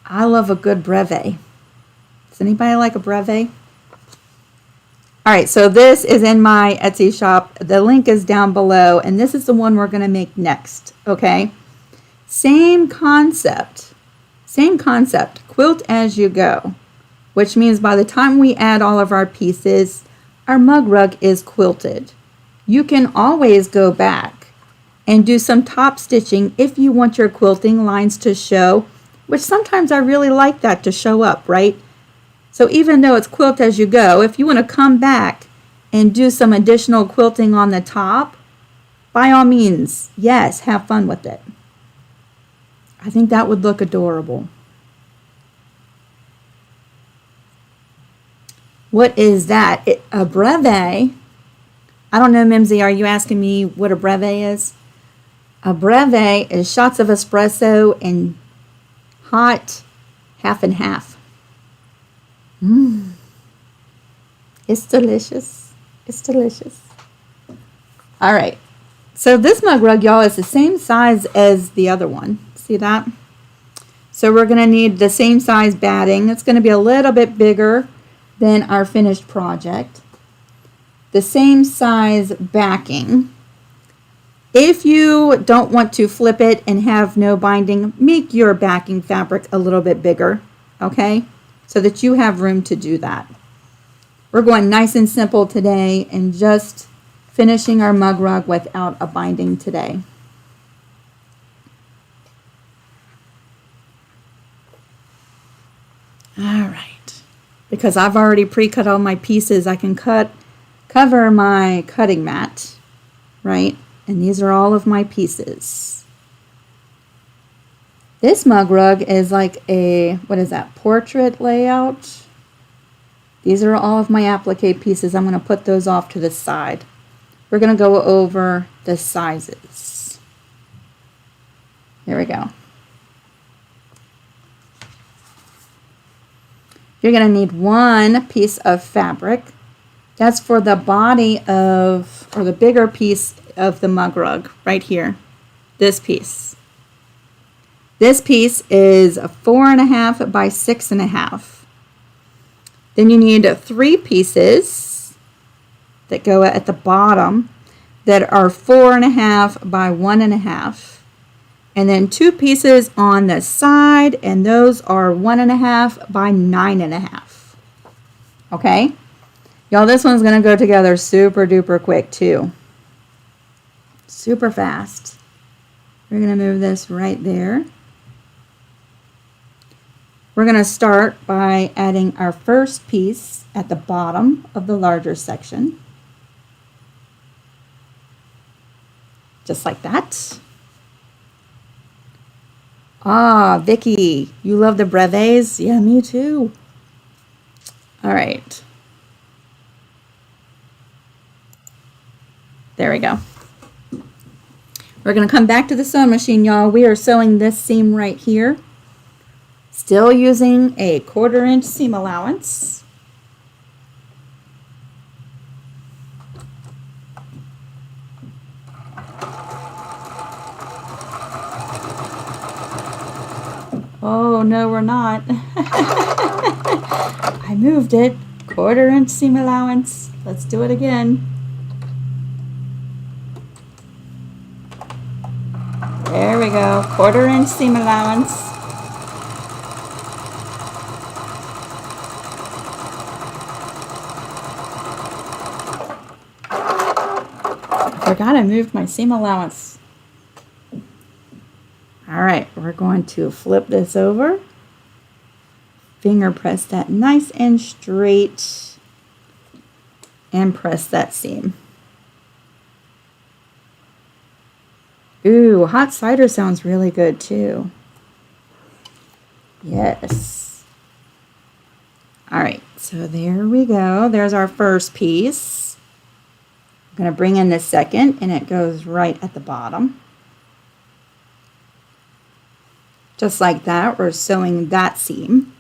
I love a good breve. Does anybody like a breve? All right, so this is in my Etsy shop. The link is down below, and this is the one we're going to make next, okay? Same concept, quilt as you go, which means by the time we add all of our pieces, our mug rug is quilted. You can always go back and do some top stitching if you want your quilting lines to show, which sometimes I really like that to show up, right? So even though it's quilt as you go, if you want to come back and do some additional quilting on the top, by all means, yes, have fun with it. I think that would look adorable. What is that? A breve? I don't know, Mimsy, are you asking me what a breve is? A breve is shots of espresso and hot half and half. It's delicious. It's delicious. All right. So this mug rug, y'all, is the same size as the other one. See that? So we're going to need the same size batting. It's going to be a little bit bigger than our finished project. The same size backing. If you don't want to flip it and have no binding, make your backing fabric a little bit bigger, okay? So that you have room to do that. We're going nice and simple today and just finishing our mug rug without a binding today. All right. Because I've already pre-cut all my pieces, I can cover my cutting mat, right? And these are all of my pieces. This mug rug is like a, what is that, portrait layout. These are all of my applique pieces. I'm going to put those off to the side. We're going to go over the sizes. Here we go. You're going to need 1 piece of fabric. That's for the body of, or the bigger piece of the mug rug right here. This piece. This piece is 4.5 by 6.5. Then you need 3 pieces that go at the bottom that are 4.5 by 1.5. And then 2 pieces on the side, and those are 1.5 by 9.5. Okay? Y'all, this one's going to go together super duper quick too. Super fast. We're going to move this right there. We're going to start by adding our first piece at the bottom of the larger section. Just like that. Ah, Vicky, you love the brevets? Yeah, me too. All right. There we go. We're going to come back to the sewing machine, y'all. We are sewing this seam right here. Still using a 1/4 inch seam allowance. Oh, no, we're not. I moved it. 1/4 inch seam allowance. Let's do it again. There we go. 1/4 inch seam allowance. I forgot I moved my seam allowance. All right, we're going to flip this over. Finger press that nice and straight and press that seam. Ooh, hot cider sounds really good too. Yes. All right, so there we go. There's our first piece. I'm going to bring in the second, and it goes right at the bottom. Just like that, we're sewing that seam.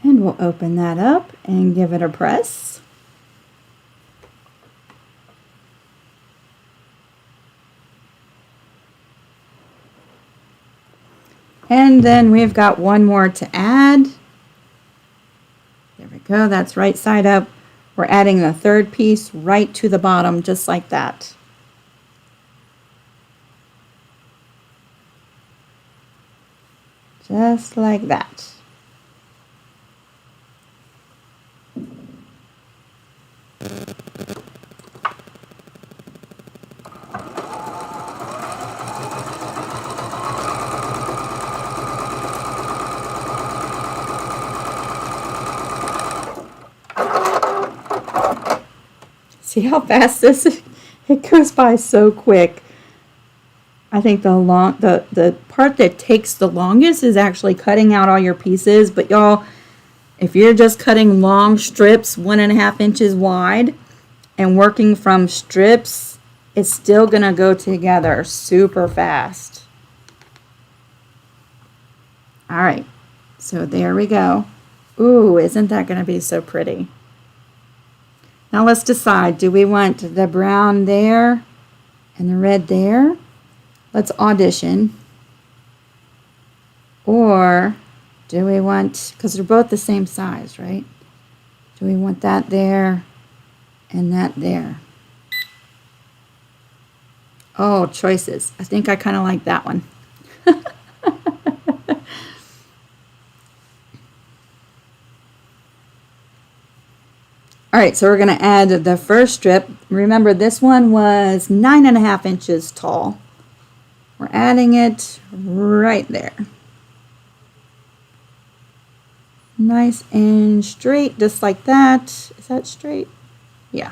And we'll open that up and give it a press. And then we've got one more to add. There we go, that's right side up. We're adding the third piece right to the bottom, just like that. Just like that. See how fast this is? It goes by so quick. I think the part that takes the longest is actually cutting out all your pieces. But y'all, if you're just cutting long strips 1.5 inches wide and working from strips, it's still gonna go together super fast. All right, so there we go. Ooh, isn't that gonna be so pretty? Now let's decide, do we want the brown there and the red there? Let's audition. Or do we want, because they're both the same size, right? Do we want that there and that there? Oh, choices. I think I kind of like that one. All right, so we're going to add the first strip. Remember, this one was 9.5 inches tall. We're adding it right there. Nice and straight, just like that. Is that straight? Yeah.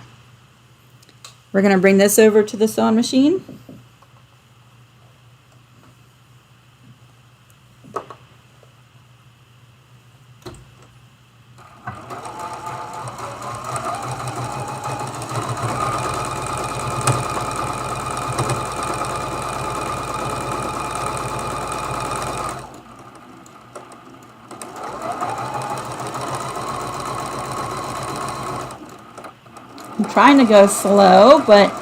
We're going to bring this over to the sewing machine. I'm trying to go slow, but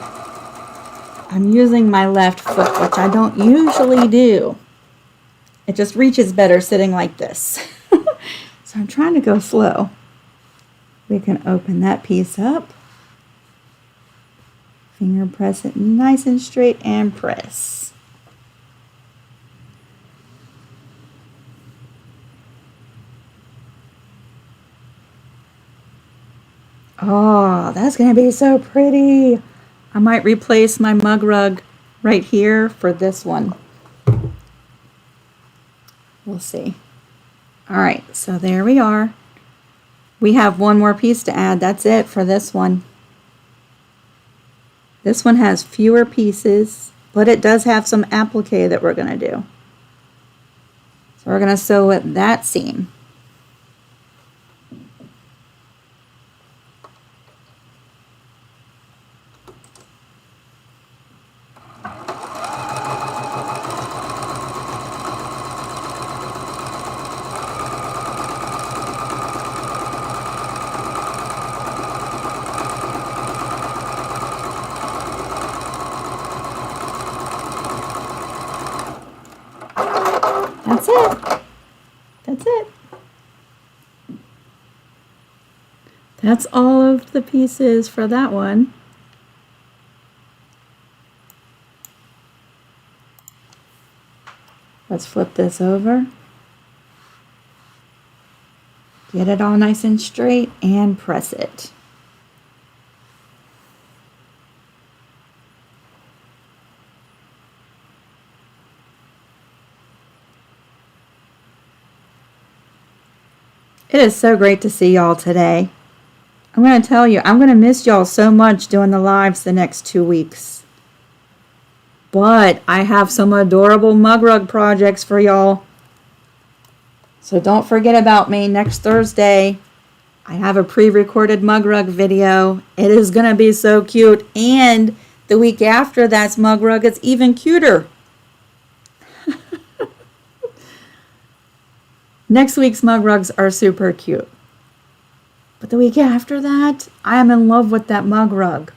I'm using my left foot, which I don't usually do. It just reaches better sitting like this. So I'm trying to go slow. We can open that piece up. Finger press it nice and straight and press. Oh, that's going to be so pretty. I might replace my mug rug right here for this one. We'll see. All right, so there we are. We have one more piece to add. That's it for this one. This one has fewer pieces, but it does have some applique that we're going to do. So we're going to sew at that seam. That's it. That's it. That's all of the pieces for that one. Let's flip this over. Get it all nice and straight and press it. It is so great to see y'all today. I'm going to tell you, I'm going to miss y'all so much doing the lives the next 2 weeks. But I have some adorable mug rug projects for y'all. So don't forget about me next Thursday. I have a pre-recorded mug rug video. It is going to be so cute. And the week after that's mug rug, it's even cuter. Next week's mug rugs are super cute. But the week after that, I am in love with that mug rug.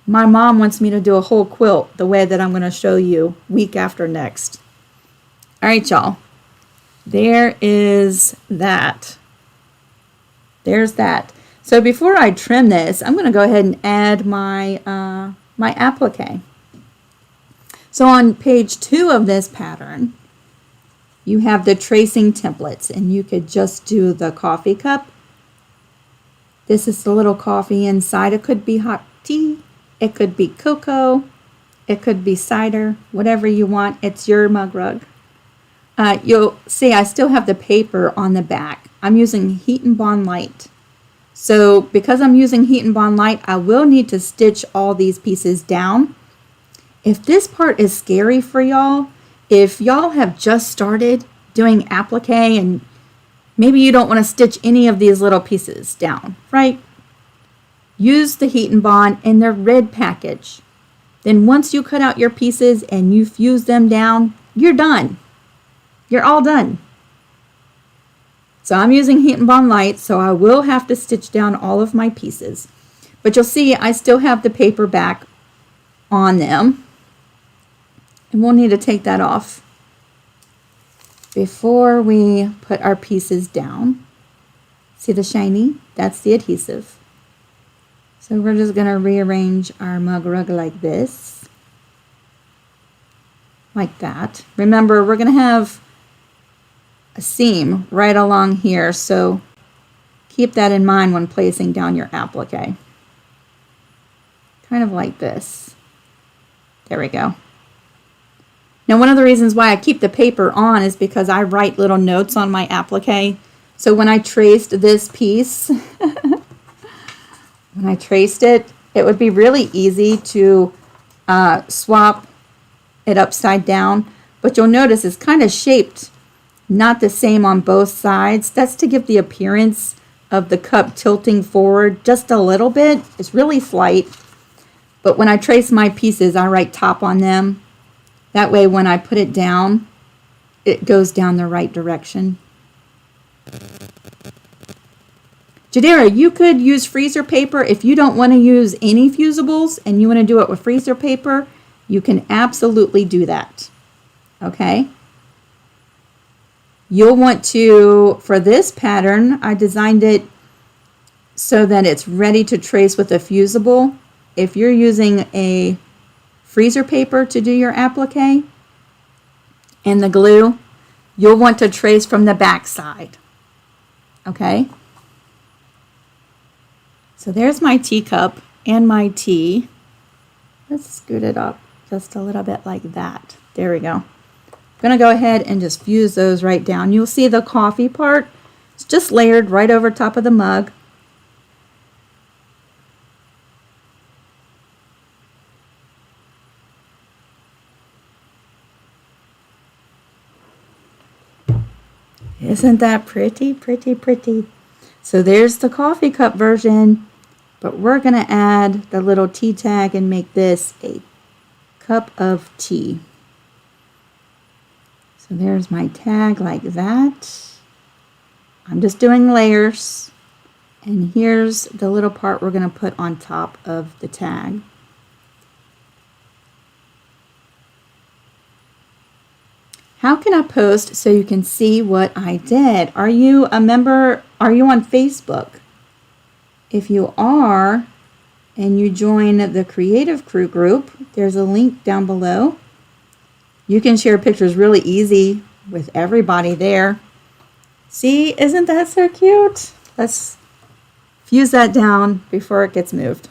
My mom wants me to do a whole quilt the way that I'm going to show you week after next. All right, y'all. There is that. There's that. So before I trim this, I'm going to go ahead and add my, my applique. So on page 2 of this pattern, you have the tracing templates, and you could just do the coffee cup. This is the little coffee inside. It could be hot tea, it could be cocoa, it could be cider, whatever you want. It's your mug rug. You'll see I still have the paper on the back. I'm using Heat and Bond Light. So because I'm using Heat and Bond Light, I will need to stitch all these pieces down. If this part is scary for y'all, if y'all have just started doing applique and maybe you don't want to stitch any of these little pieces down, right? Use the Heat and Bond in the red package. Then once you cut out your pieces and you fuse them down, you're done. You're all done. So I'm using Heat and Bond Light, so I will have to stitch down all of my pieces. But you'll see I still have the paper back on them. And we'll need to take that off before we put our pieces down. See the shiny? That's the adhesive. So we're just going to rearrange our mug rug like this. Like that. Remember, we're going to have a seam right along here, so keep that in mind when placing down your applique. Kind of like this. There we go. Now, one of the reasons why I keep the paper on is because I write little notes on my applique. So when I traced this piece, when I traced it, it would be really easy to swap it upside down. But you'll notice it's kind of shaped not the same on both sides. That's to give the appearance of the cup tilting forward just a little bit. It's really slight. But when I trace my pieces, I write top on them. That way, when I put it down, it goes down the right direction. Jadera, you could use freezer paper. If you don't want to use any fusibles and you want to do it with freezer paper, you can absolutely do that. Okay? You'll want to, for this pattern, I designed it so that it's ready to trace with a fusible. If you're using a freezer paper to do your applique and the glue, you'll want to trace from the back side. Okay? So there's my teacup and my tea. Let's scoot it up just a little bit like that. There we go. I'm going to go ahead and just fuse those right down. You'll see the coffee part. It's just layered right over top of the mug. Isn't that pretty, pretty, pretty? So there's the coffee cup version, but we're going to add the little tea tag and make this a cup of tea. So there's my tag like that. I'm just doing layers. And here's the little part we're going to put on top of the tag. How can I post so you can see what I did? Are you a member? Are you on Facebook? If you are, and you join the Creative Crew group, there's a link down below. You can share pictures really easy with everybody there. See, isn't that so cute? Let's fuse that down before it gets moved.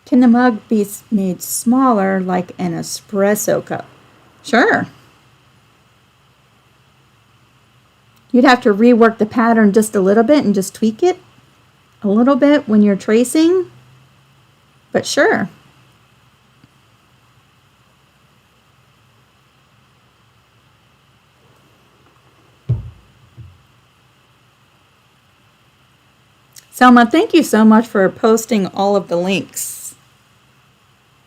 Can the mug be made smaller like an espresso cup? Sure. You'd have to rework the pattern just a little bit and just tweak it a little bit when you're tracing, but sure. Selma, thank you so much for posting all of the links.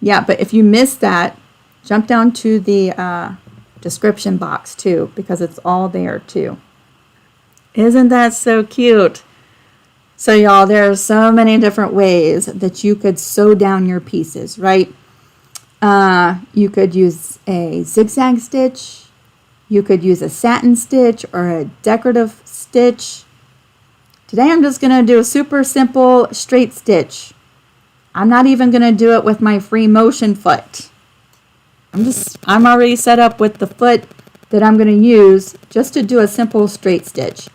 Yeah, but if you missed that, jump down to the description box too, because it's all there too. Isn't that so cute? So y'all, there are so many different ways that you could sew down your pieces, right? You could use a zigzag stitch. You could use a satin stitch or a decorative stitch. Today I'm just going to do a super simple straight stitch. I'm not even going to do it with my free motion foot. I'm already set up with the foot that I'm going to use just to do a simple straight stitch.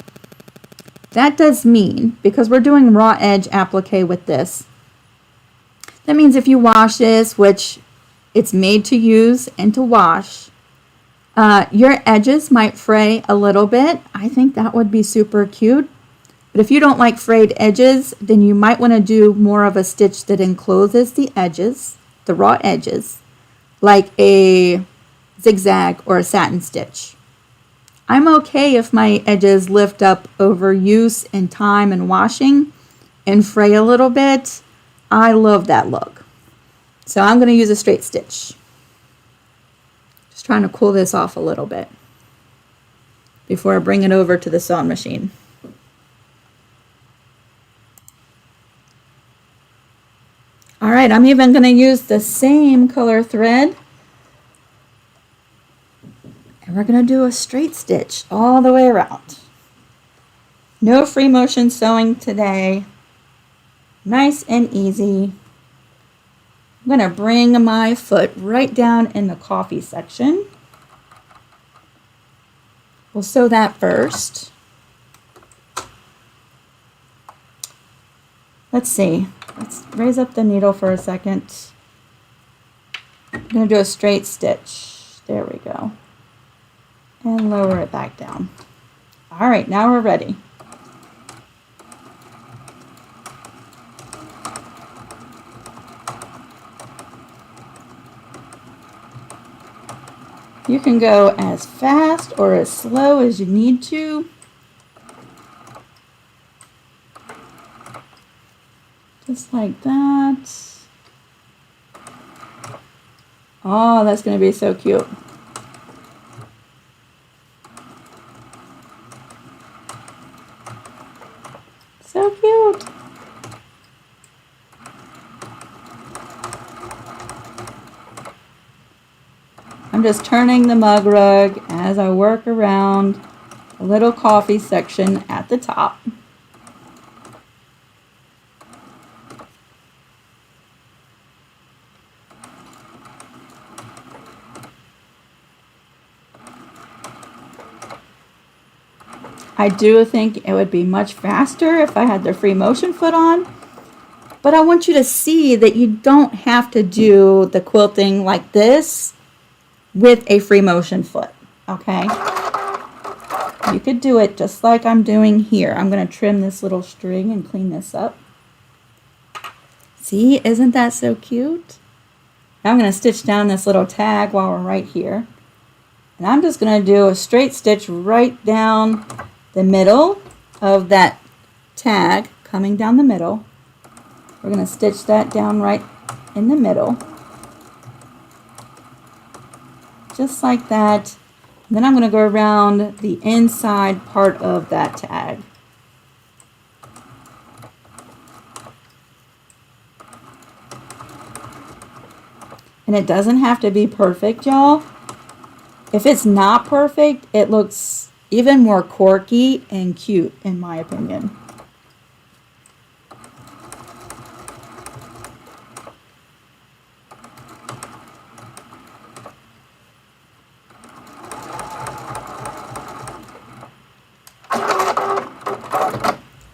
That does mean, because we're doing raw edge applique with this, that means if you wash this, which it's made to use and to wash, your edges might fray a little bit. I think that would be super cute. But if you don't like frayed edges, then you might want to do more of a stitch that encloses the edges, the raw edges, like a zigzag or a satin stitch. I'm okay if my edges lift up over use and time and washing and fray a little bit. I love that look. So I'm going to use a straight stitch. Just trying to cool this off a little bit before I bring it over to the sewing machine. All right, I'm even going to use the same color thread. And we're going to do a straight stitch all the way around. No free motion sewing today. Nice and easy. I'm going to bring my foot right down in the coffee section. We'll sew that first. Let's see. Let's raise up the needle for a second. I'm going to do a straight stitch. There we go. And lower it back down. All right, now we're ready. You can go as fast or as slow as you need to. Just like that. Oh, that's going to be so cute. So cute. I'm I'm just turning the mug rug as I work around a little coffee section at the top. I do think it would be much faster if I had the free motion foot on, but I want you to see that you don't have to do the quilting like this with a free motion foot, okay? You could do it just like I'm doing here. I'm going to trim this little string and clean this up. See, isn't that so cute? Now I'm going to stitch down this little tag while we're right here. And I'm just going to do a straight stitch right down the middle of that tag, coming down the middle. We're going to stitch that down right in the middle. Just like that. And then I'm going to go around the inside part of that tag. And it doesn't have to be perfect, y'all. If it's not perfect, it looks even more quirky and cute, in my opinion.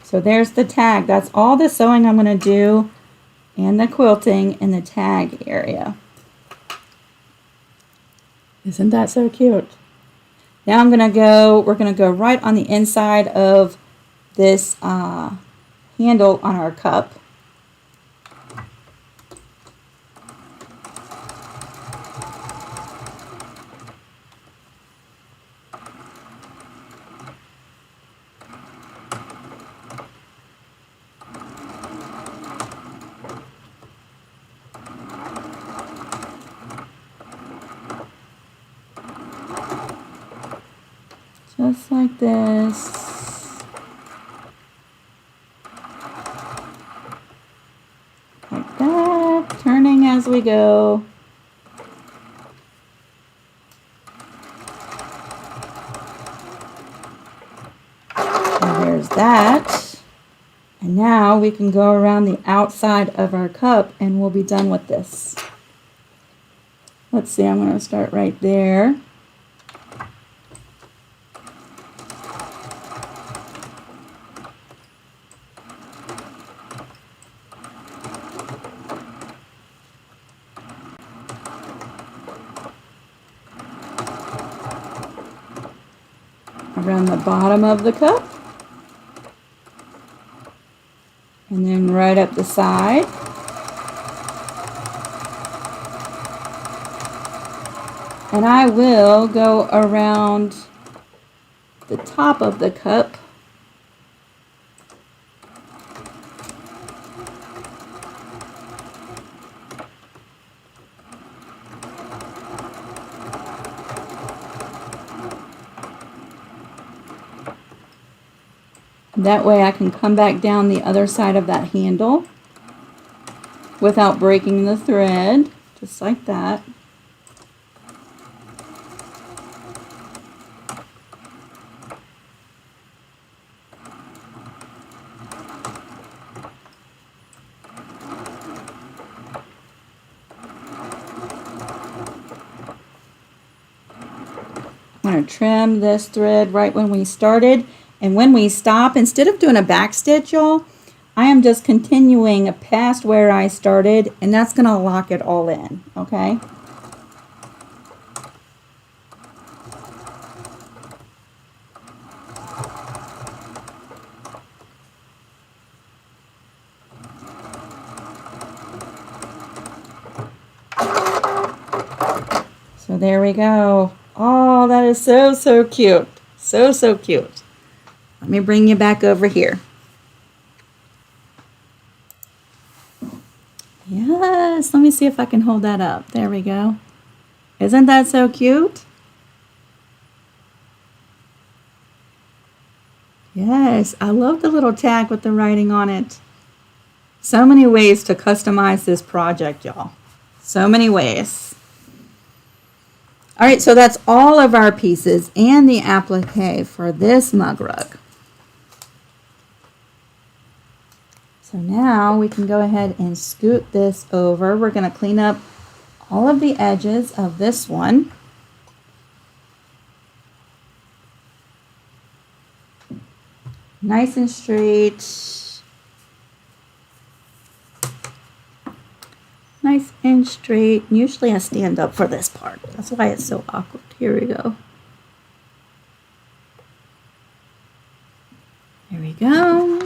So there's the tag. That's all the sewing I'm going to do and the quilting in the tag area. Isn't that so cute? Now we're going to go right on the inside of this handle on our cup. Just like this. Like that. Turning as we go. And there's that. And now we can go around the outside of our cup and we'll be done with this. Let's see, I'm going to start right there. Around the bottom of the cup, and then right up the side, and I will go around the top of the cup That way I can come back down the other side of that handle without breaking the thread, just like that. I'm going to trim this thread right when we started. And when we stop, instead of doing a back stitch, y'all, I am just continuing past where I started, and that's going to lock it all in, okay? So there we go. Oh, that is so, so cute. So, so cute. Let me bring you back over here. Yes, let me see if I can hold that up. There we go. Isn't that so cute? Yes, I love the little tag with the writing on it. So many ways to customize this project, y'all. So many ways. All right, so that's all of our pieces and the applique for this mug rug. So now we can go ahead and scoot this over. We're going to clean up all of the edges of this one. Nice and straight. Nice and straight. Usually I stand up for this part. That's why it's so awkward. Here we go. There we go.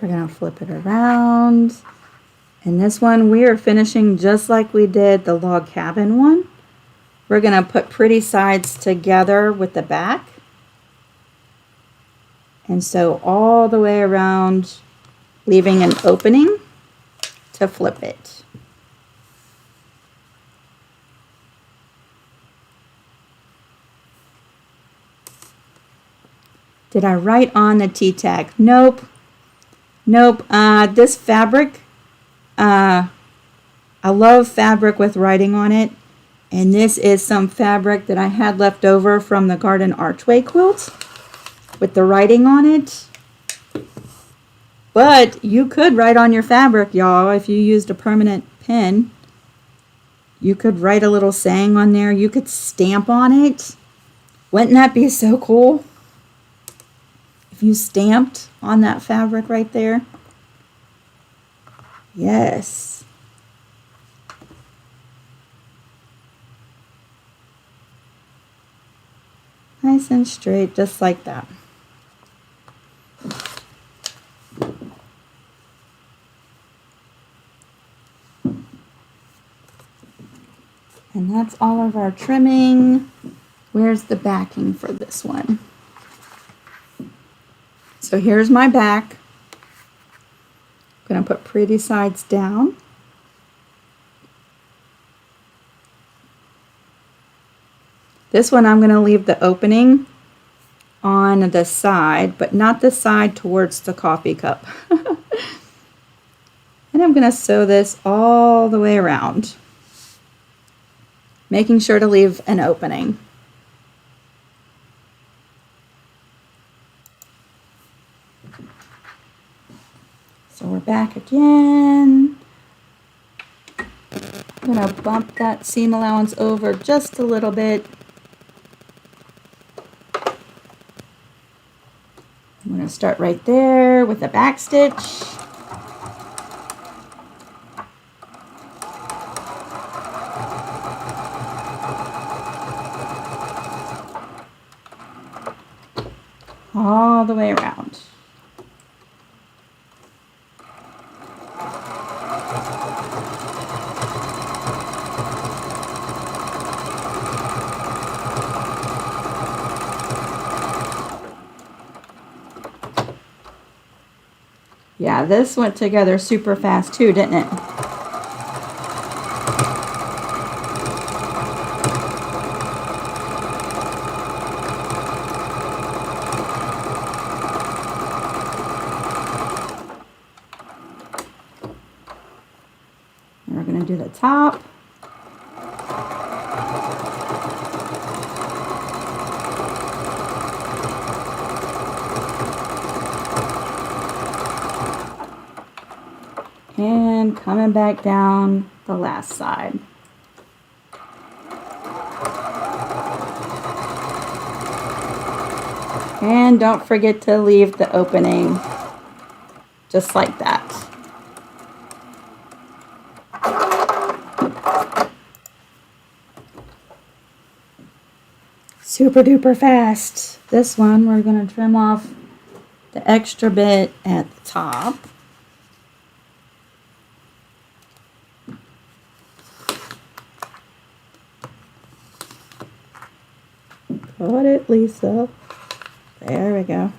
We're going to flip it around. And this one we are finishing just like we did the log cabin one. We're going to put pretty sides together with the back. And sew all the way around, leaving an opening to flip it. Did I write on the T-tag? Nope. Nope. This fabric, I love fabric with writing on it. And this is some fabric that I had left over from the garden archway quilt with the writing on it. But you could write on your fabric, y'all, if you used a permanent pen. You could write a little saying on there. You could stamp on it. Wouldn't that be so cool? If you stamped on that fabric right there. Yes. Nice and straight, just like that. And that's all of our trimming. Where's the backing for this one? So here's my back. I'm going to put pretty sides down. This one I'm going to leave the opening on the side, but not the side towards the coffee cup. And I'm going to sew this all the way around, making sure to leave an opening. So we're back again. I'm going to bump that seam allowance over just a little bit. I'm going to start right there with a back stitch. All the way around. Yeah, this went together super fast too, didn't it? And we're going to do the top. And coming back down the last side. And don't forget to leave the opening just like that. Super duper fast. This one we're going to trim off the extra bit at the top. Got it, Lisa. There we go.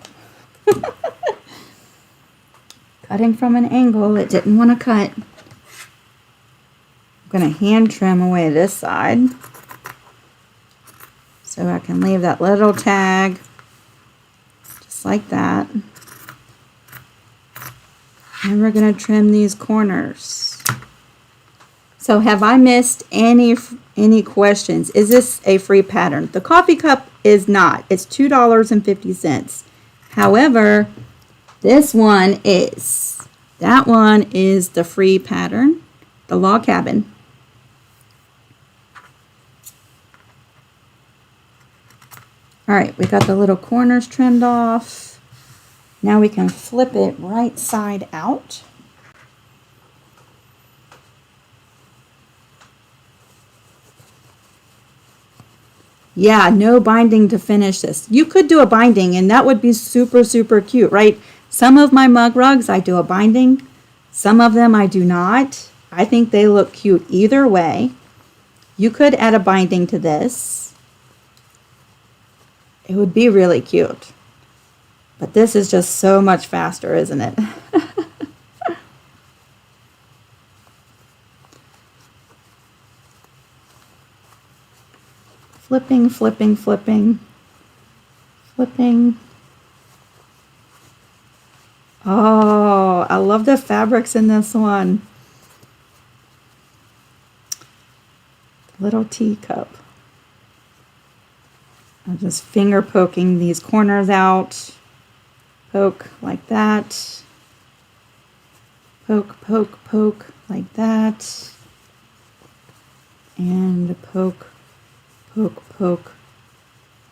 Cutting from an angle it didn't want to cut. I'm going to hand trim away this side so I can leave that little tag just like that. And we're going to trim these corners. So have I missed any questions? Is this a free pattern? The coffee cup is not. It's $2.50. However, this one is. That one is the free pattern, the log cabin. All right, we got the little corners trimmed off. Now we can flip it right side out. Yeah, no binding to finish this. You could do a binding and that would be super, super cute, right? Some of my mug rugs I do a binding. Some of them I do not. I think they look cute either way. You could add a binding to this. It would be really cute. But this is just so much faster, isn't it? Flipping, flipping, flipping, flipping. Oh, I love the fabrics in this one. Little teacup. I'm just finger poking these corners out. Poke like that. Poke, poke, poke like that. And poke, poke, poke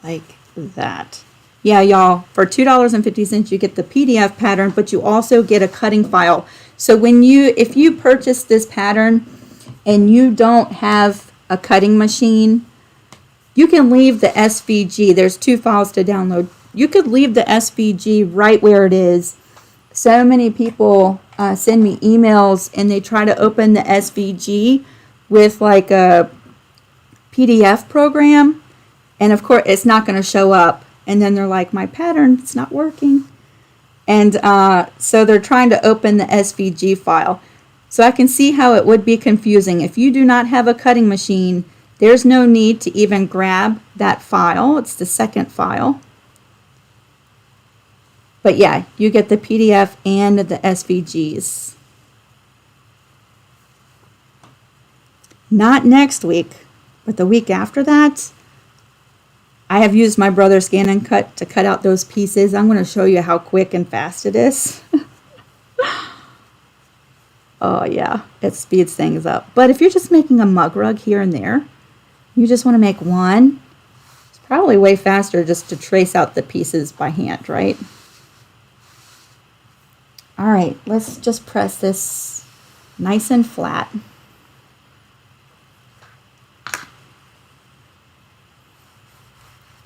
like that. Yeah, y'all, for $2.50 you get the PDF pattern, but you also get a cutting file. So if you purchase this pattern and you don't have a cutting machine, you can leave the SVG. There's 2 files to download. You could leave the SVG right where it is. So many people send me emails and they try to open the SVG with like a PDF program, and of course it's not going to show up, and then they're like, my pattern, it's not working. And so they're trying to open the SVG file. So I can see how it would be confusing. If you do not have a cutting machine, there's no need to even grab that file. It's the second file. But yeah, you get the PDF and the SVGs. Not next week, but the week after that, I have used my brother's Scan and Cut to cut out those pieces. I'm going to show you how quick and fast it is. Oh yeah, it speeds things up. But if you're just making a mug rug here and there, you just want to make one, it's probably way faster just to trace out the pieces by hand, right? All right, let's just press this nice and flat.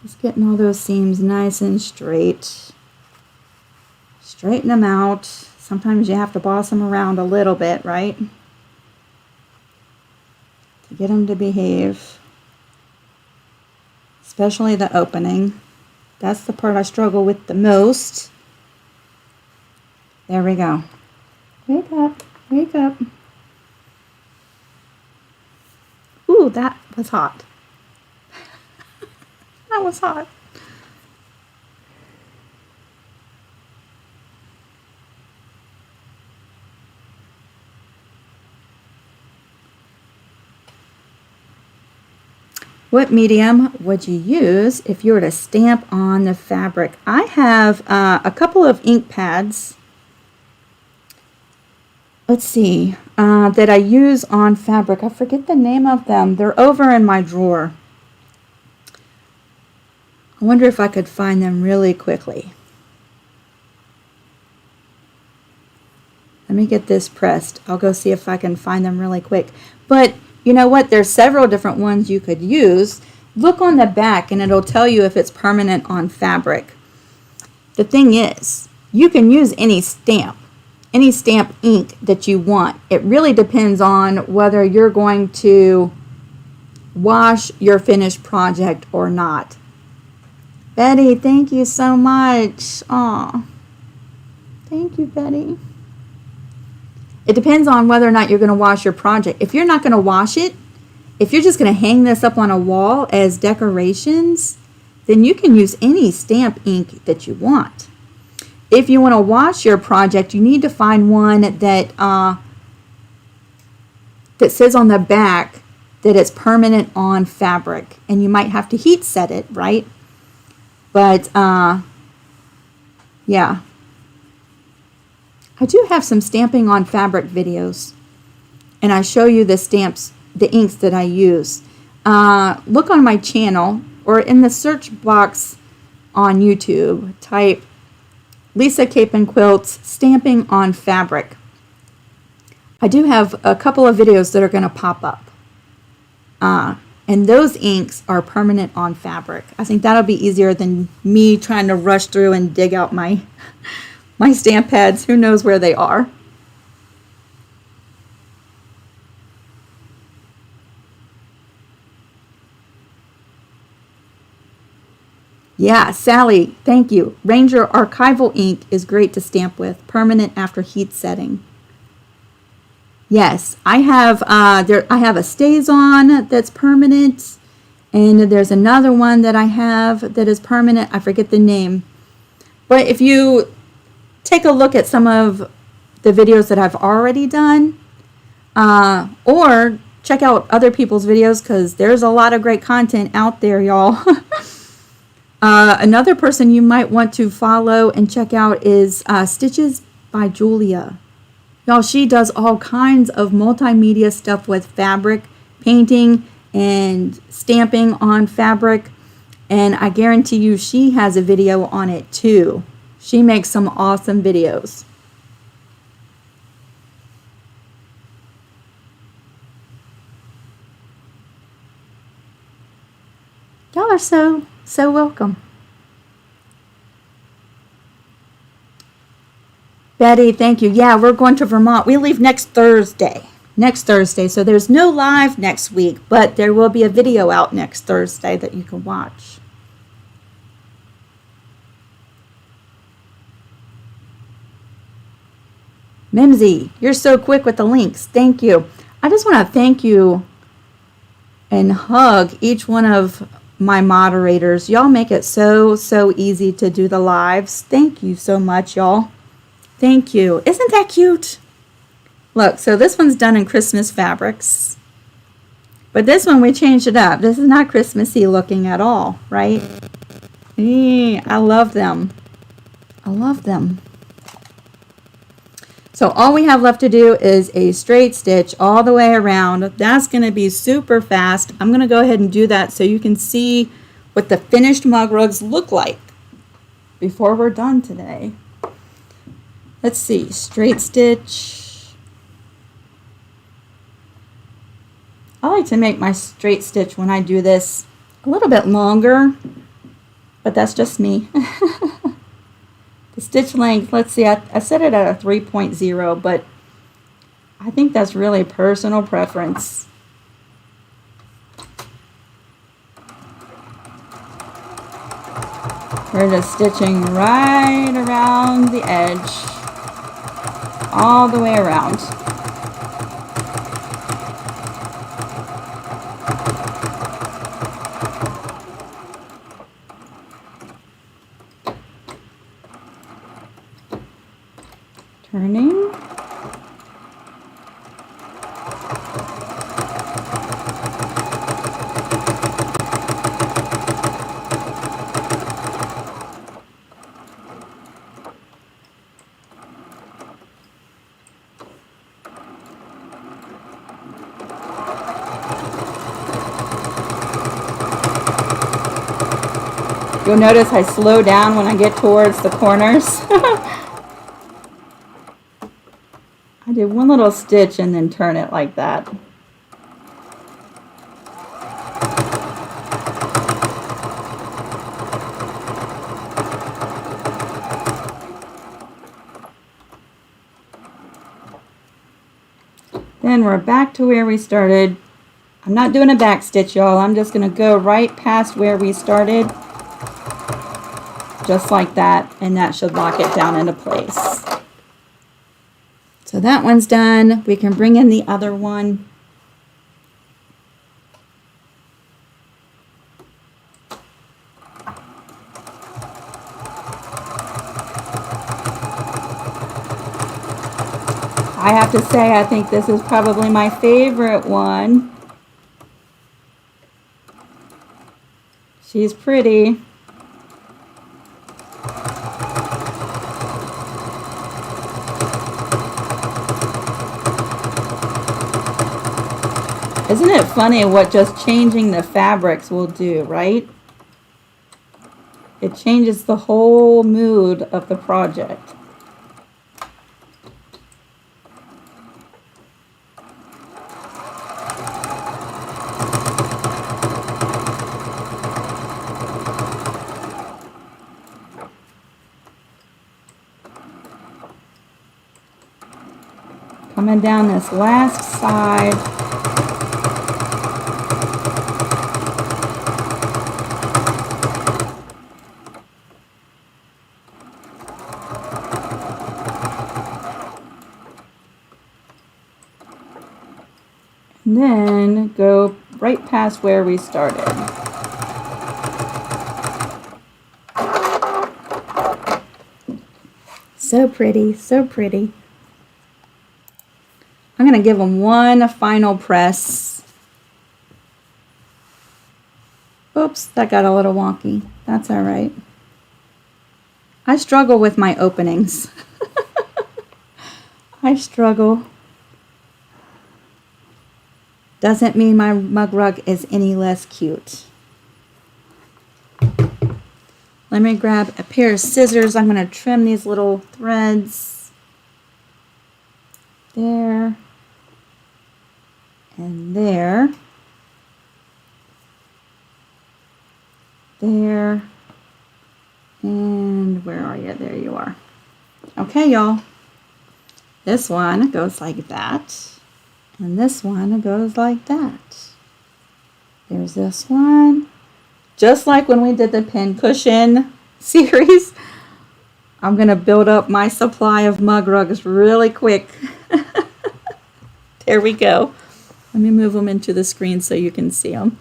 Just getting all those seams nice and straight. Straighten them out. Sometimes you have to boss them around a little bit, right? To get them to behave. Especially the opening. That's the part I struggle with the most. There we go. Wake up, wake up. Ooh, that was hot. That was hot. What medium would you use if you were to stamp on the fabric? I have a couple of ink pads. Let's see, that I use on fabric. I forget the name of them. They're over in my drawer. I wonder if I could find them really quickly. Let me get this pressed. I'll go see if I can find them really quick. But you know what? There's several different ones you could use. Look on the back and it'll tell you if it's permanent on fabric. The thing is, you can use any stamp ink that you want. It really depends on whether you're going to wash your finished project or not. Betty, thank you so much. Aw, thank you, Betty. It depends on whether or not you're going to wash your project. If you're not going to wash it, if you're just going to hang this up on a wall as decorations, then you can use any stamp ink that you want. if you want to wash your project, you need to find one that that says on the back that it's permanent on fabric, and you might have to heat set it, right? But yeah, I do have some stamping on fabric videos, and I show you the stamps, the inks that I use. Look on my channel or in the search box on YouTube, type Lisa Capen Quilts stamping on fabric. I do have a couple of videos that are going to pop up. And those inks are permanent on fabric. I think that'll be easier than me trying to rush through and dig out my stamp pads. Who knows where they are. Yeah, Sally, thank you. Ranger Archival ink is great to stamp with, permanent after heat setting. Yes, I have I have a StazOn that's permanent, and there's another one that I have that is permanent. I forget the name. But if you take a look at some of the videos that I've already done, or check out other people's videos, because there's a lot of great content out there, y'all. Another person you might want to follow and check out is Stitches by Julia. Y'all, she does all kinds of multimedia stuff with fabric, painting, and stamping on fabric. And I guarantee you she has a video on it too. She makes some awesome videos. Y'all are so welcome. Betty, thank you. Yeah, we're going to Vermont. We leave next Thursday. So there's no live next week, but there will be a video out next Thursday that you can watch. Mimsy, you're so quick with the links. Thank you. I just want to thank you and hug each one of my moderators. Y'all make it so easy to do the lives. Thank you so much, y'all. Thank you. Isn't that cute? Look, so this one's done in Christmas fabrics. But this one we changed it up. This is not Christmassy looking at all, right? I love them. I love them. So all we have left to do is a straight stitch all the way around. That's going to be super fast. I'm going to go ahead and do that so you can see what the finished mug rugs look like before we're done today. Let's see, straight stitch. I like to make my straight stitch when I do this a little bit longer, but that's just me. The stitch length, let's see, I set it at a 3.0, but I think that's really personal preference. We're just stitching right around the edge, all the way around. Turning. You'll notice I slow down when I get towards the corners. I did one little stitch and then turn it like that. Then we're back to where we started. I'm not doing a back stitch, y'all. I'm just going to go right past where we started. Just like that, and that should lock it down into place. So that one's done. We can bring in the other one. I have to say, I think this is probably my favorite one. She's pretty. Isn't it funny what just changing the fabrics will do, right? It changes the whole mood of the project. Coming down this last side. And then go right past where we started. So pretty, so pretty. I'm going to give them one final press. Oops, that got a little wonky. That's all right. I struggle with my openings. I struggle. Doesn't mean my mug rug is any less cute. Let me grab a pair of scissors. I'm going to trim these little threads. There. And there. There. And where are you? There you are. Okay, y'all. This one goes like that. And this one goes like that. There's this one. Just like when we did the pin cushion series, I'm going to build up my supply of mug rugs really quick. There we go. Let me move them into the screen so you can see them.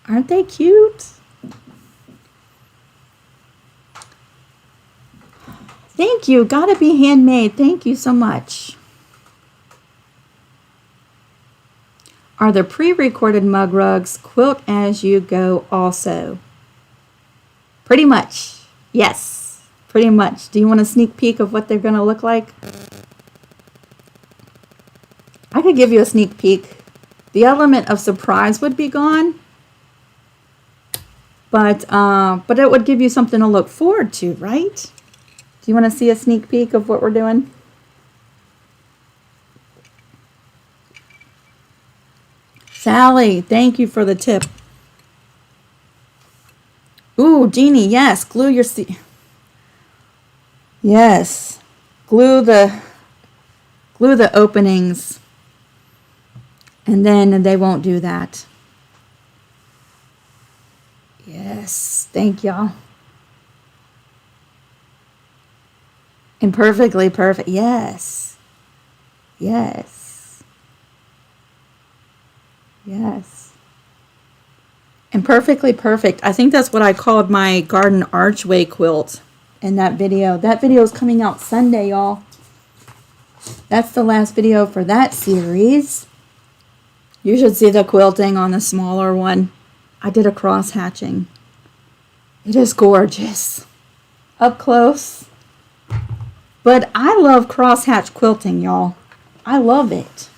Aren't they cute? Thank you. Gotta be handmade. Thank you so much. Are the pre-recorded mug rugs quilt as you go also? Pretty much. Yes, pretty much. Do you want a sneak peek of what they're going to look like? I could give you a sneak peek. The element of surprise would be gone, but it would give you something to look forward to, right? Do you want to see a sneak peek of what we're doing? Sally, thank you for the tip. Ooh, Jeannie, yes, glue your yes, glue the openings, and then they won't do that. Yes, thank y'all. And perfectly perfect. Yes, yes. Yes. And perfectly perfect. I think that's what I called my garden archway quilt in that video. That video is coming out Sunday, y'all. That's the last video for that series. You should see the quilting on the smaller one. I did a cross hatching. It is gorgeous. Up close. But I love cross hatch quilting, y'all. I love it.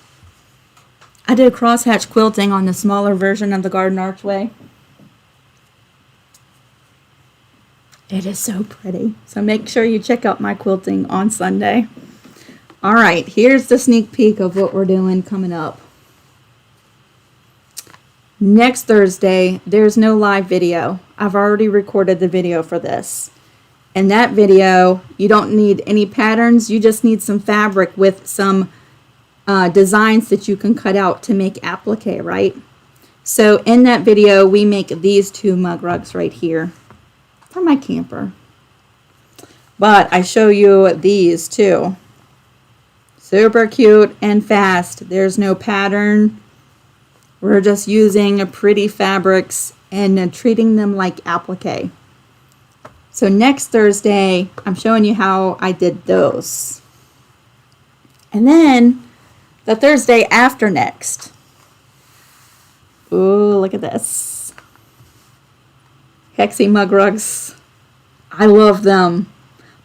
I did crosshatch quilting on the smaller version of the garden archway. It is so pretty. So make sure you check out my quilting on Sunday. All right, here's the sneak peek of what we're doing coming up. Next Thursday, there's no live video. I've already recorded the video for this. In that video, you don't need any patterns. You just need some fabric with some designs that you can cut out to make applique, right? So in that video, we make these two mug rugs right here for my camper. But I show you these too. Super cute and fast. There's no pattern. We're just using pretty fabrics and treating them like applique. So next Thursday, I'm showing you how I did those. And then the Thursday after next. Ooh, look at this. Hexy Mug Rugs. I love them.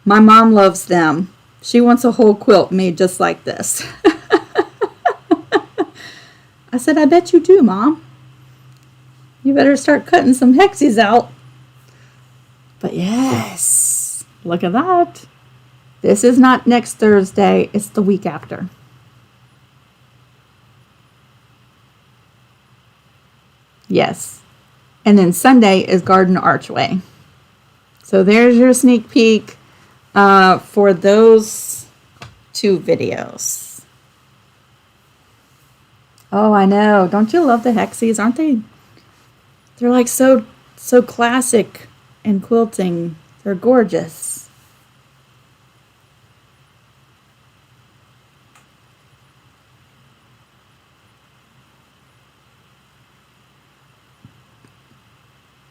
My mom loves them. She wants a whole quilt made just like this. I said, I bet you do, Mom. You better start cutting some Hexies out. But yes, look at that. This is not next Thursday. It's the week after. Yes. And then Sunday is Garden Archway. So there's your sneak peek for those 2 videos. Oh, I know. Don't you love the Hexies? Aren't they? They're like so classic in quilting. They're gorgeous.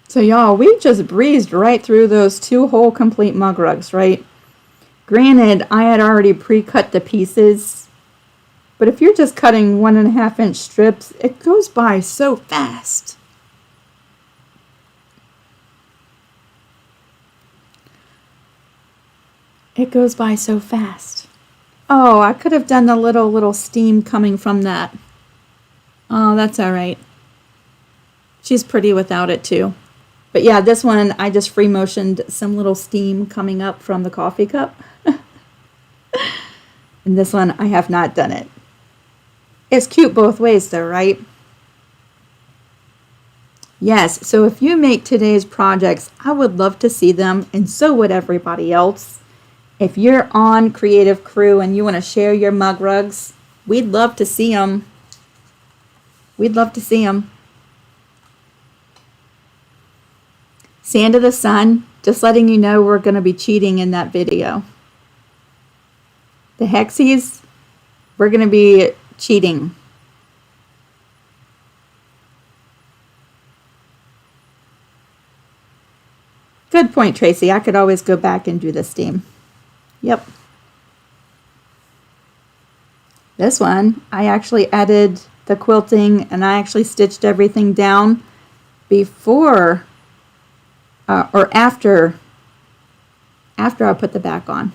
So y'all, we just breezed right through those 2 whole complete mug rugs, right? Granted, I had already pre-cut the pieces, but if you're just cutting 1.5-inch strips, it goes by so fast. It goes by so fast. Oh, I could have done the little steam coming from that. Oh, that's all right. She's pretty without it too. But yeah, this one, I just free motioned some little steam coming up from the coffee cup. And this one, I have not done it. It's cute both ways though, right? Yes, so if you make today's projects, I would love to see them, and so would everybody else. If you're on Creative Crew and you want to share your mug rugs, we'd love to see them. We'd love to see them. Sand of the Sun, just letting you know we're going to be cheating in that video. The Hexies, we're going to be cheating. Good point, Tracy. I could always go back and do the steam. Yep. This one, I actually added the quilting and I actually stitched everything down before or after I put the back on.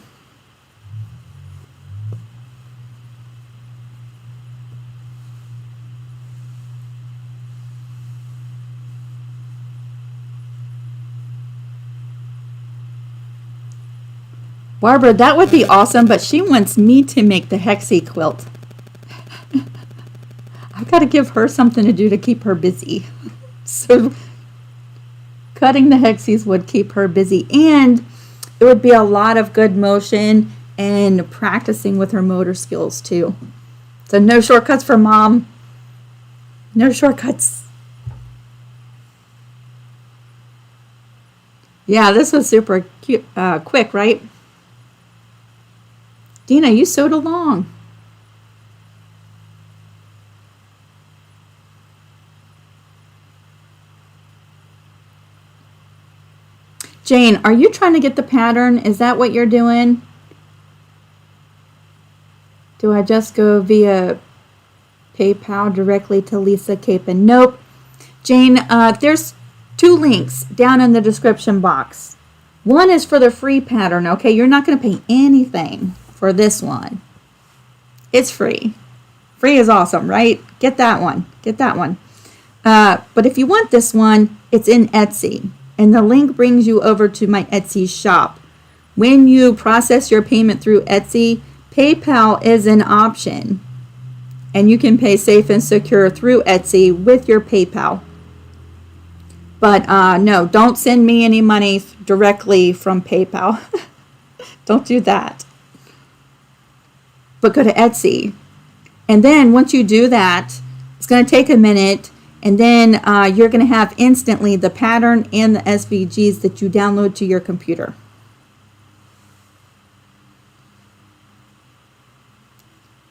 Barbara, that would be awesome, but she wants me to make the Hexy quilt. I've got to give her something to do to keep her busy. So cutting the Hexies would keep her busy, and it would be a lot of good motion and practicing with her motor skills too. So no shortcuts for Mom. No shortcuts. Yeah, this was super cute, quick, right? Dina, you sewed along. Jane, are you trying to get the pattern? Is that what you're doing? Do I just go via PayPal directly to Lisa Capen? Nope. Jane, there's 2 links down in the description box. One is for the free pattern, okay? You're not going to pay anything for this one. It's free. Free is awesome, right? Get that one. Get that one. But if you want this one, it's in Etsy. And the link brings you over to my Etsy shop. When you process your payment through Etsy, PayPal is an option. And you can pay safe and secure through Etsy with your PayPal. But no, don't send me any money directly from PayPal. Don't do that. But go to Etsy. And then once you do that, it's going to take a minute. And then you're going to have instantly the pattern and the SVGs that you download to your computer.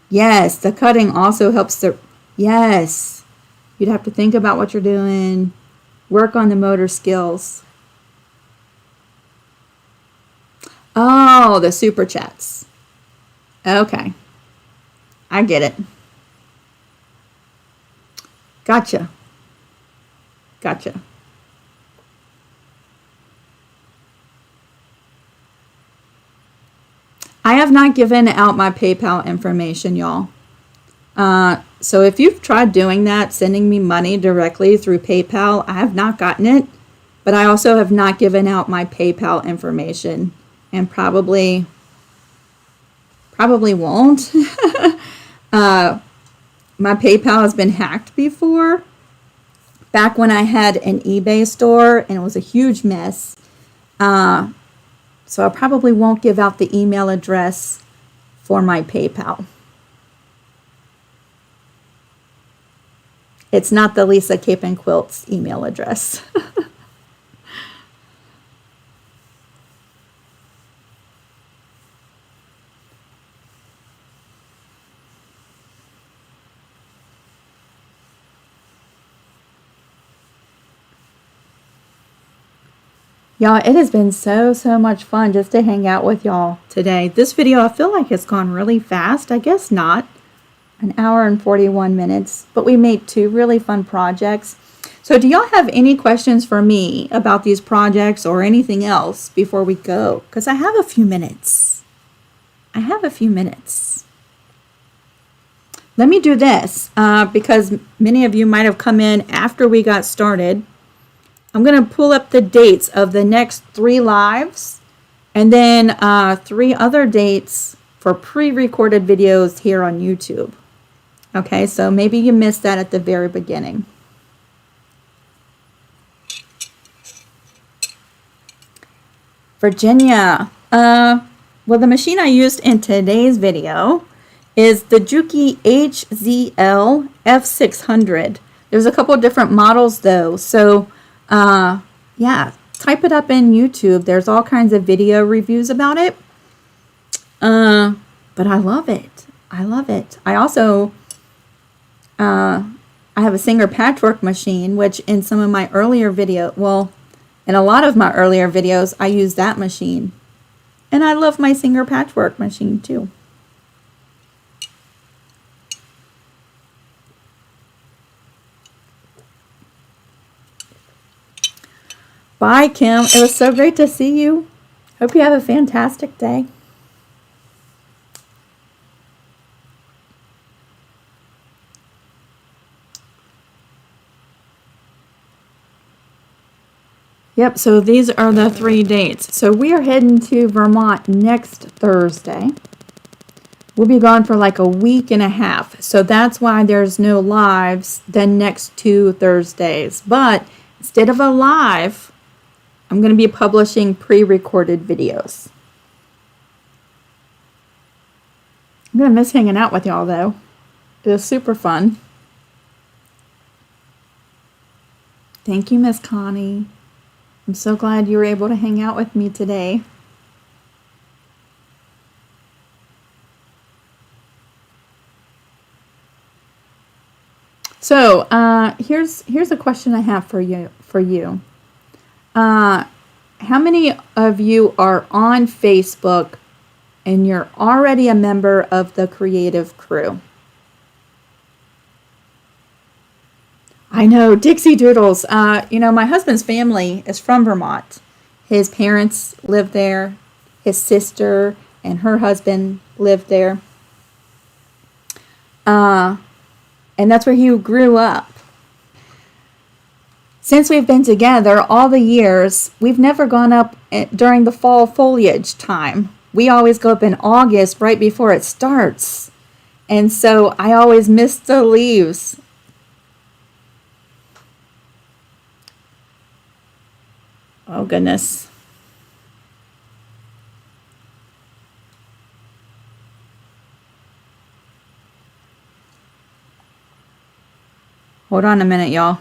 Yes, the cutting also helps to, yes, you'd have to think about what you're doing, work on the motor skills. Oh, the super chats. Okay. I get it. Gotcha. Gotcha. I have not given out my PayPal information, y'all. So if you've tried doing that, sending me money directly through PayPal, I have not gotten it. But I also have not given out my PayPal information, and probably won't. My PayPal has been hacked before. Back when I had an eBay store, and it was a huge mess. So I probably won't give out the email address for my PayPal. It's not the Lisa Capen Quilts email address. Y'all, it has been so much fun just to hang out with y'all today. This video, I feel like it's gone really fast. I guess not. An hour and 41 minutes. But we made 2 really fun projects. So do y'all have any questions for me about these projects or anything else before we go? Because I have a few minutes. Let me do this because many of you might have come in after we got started. I'm going to pull up the dates of the next 3 lives and then 3 other dates for pre-recorded videos here on YouTube. Okay, so maybe you missed that at the very beginning. Virginia. Well, the machine I used in today's video is the Juki HZL F600. There's a couple different models though, so yeah, type it up in YouTube. There's all kinds of video reviews about it. But I love it. I also, I have a Singer patchwork machine, which in some of my earlier in a lot of my earlier videos, I use that machine. And I love my Singer patchwork machine too. Bye, Kim. It was so great to see you. Hope you have a fantastic day. Yep, so these are the 3 dates. So we are heading to Vermont next Thursday. We'll be gone for like a week and a half. So that's why there's no lives the next 2 Thursdays. But instead of a live, I'm going to be publishing pre-recorded videos. I'm going to miss hanging out with y'all though. It was super fun. Thank you, Miss Connie. I'm so glad you were able to hang out with me today. So here's a question I have for you. How many of you are on Facebook and you're already a member of the creative crew? I know, Dixie Doodles. You know, my husband's family is from Vermont. His parents live there. His sister and her husband lived there. And that's where he grew up. Since we've been together all the years, we've never gone up during the fall foliage time. We always go up in August right before it starts. And so I always miss the leaves. Oh, goodness. Hold on a minute, y'all.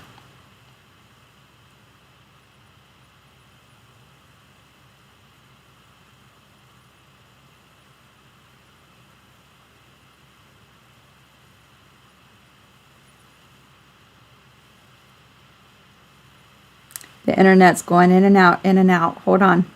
The internet's going in and out, in and out. Hold on.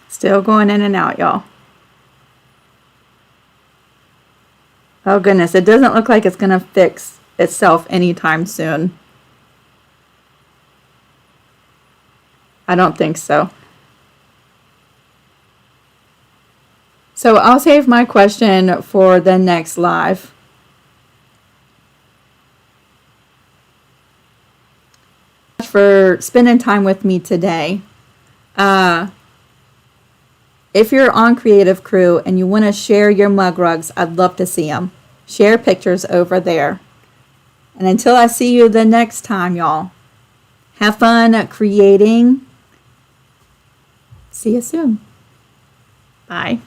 Still going in and out, y'all. Oh goodness, it doesn't look like it's gonna fix itself anytime soon. I don't think so. So I'll save my question for the next live. For spending time with me today. If you're on Creative Crew and you want to share your mug rugs, I'd love to see them. Share pictures over there. And until I see you the next time, y'all, have fun creating. See you soon. Bye.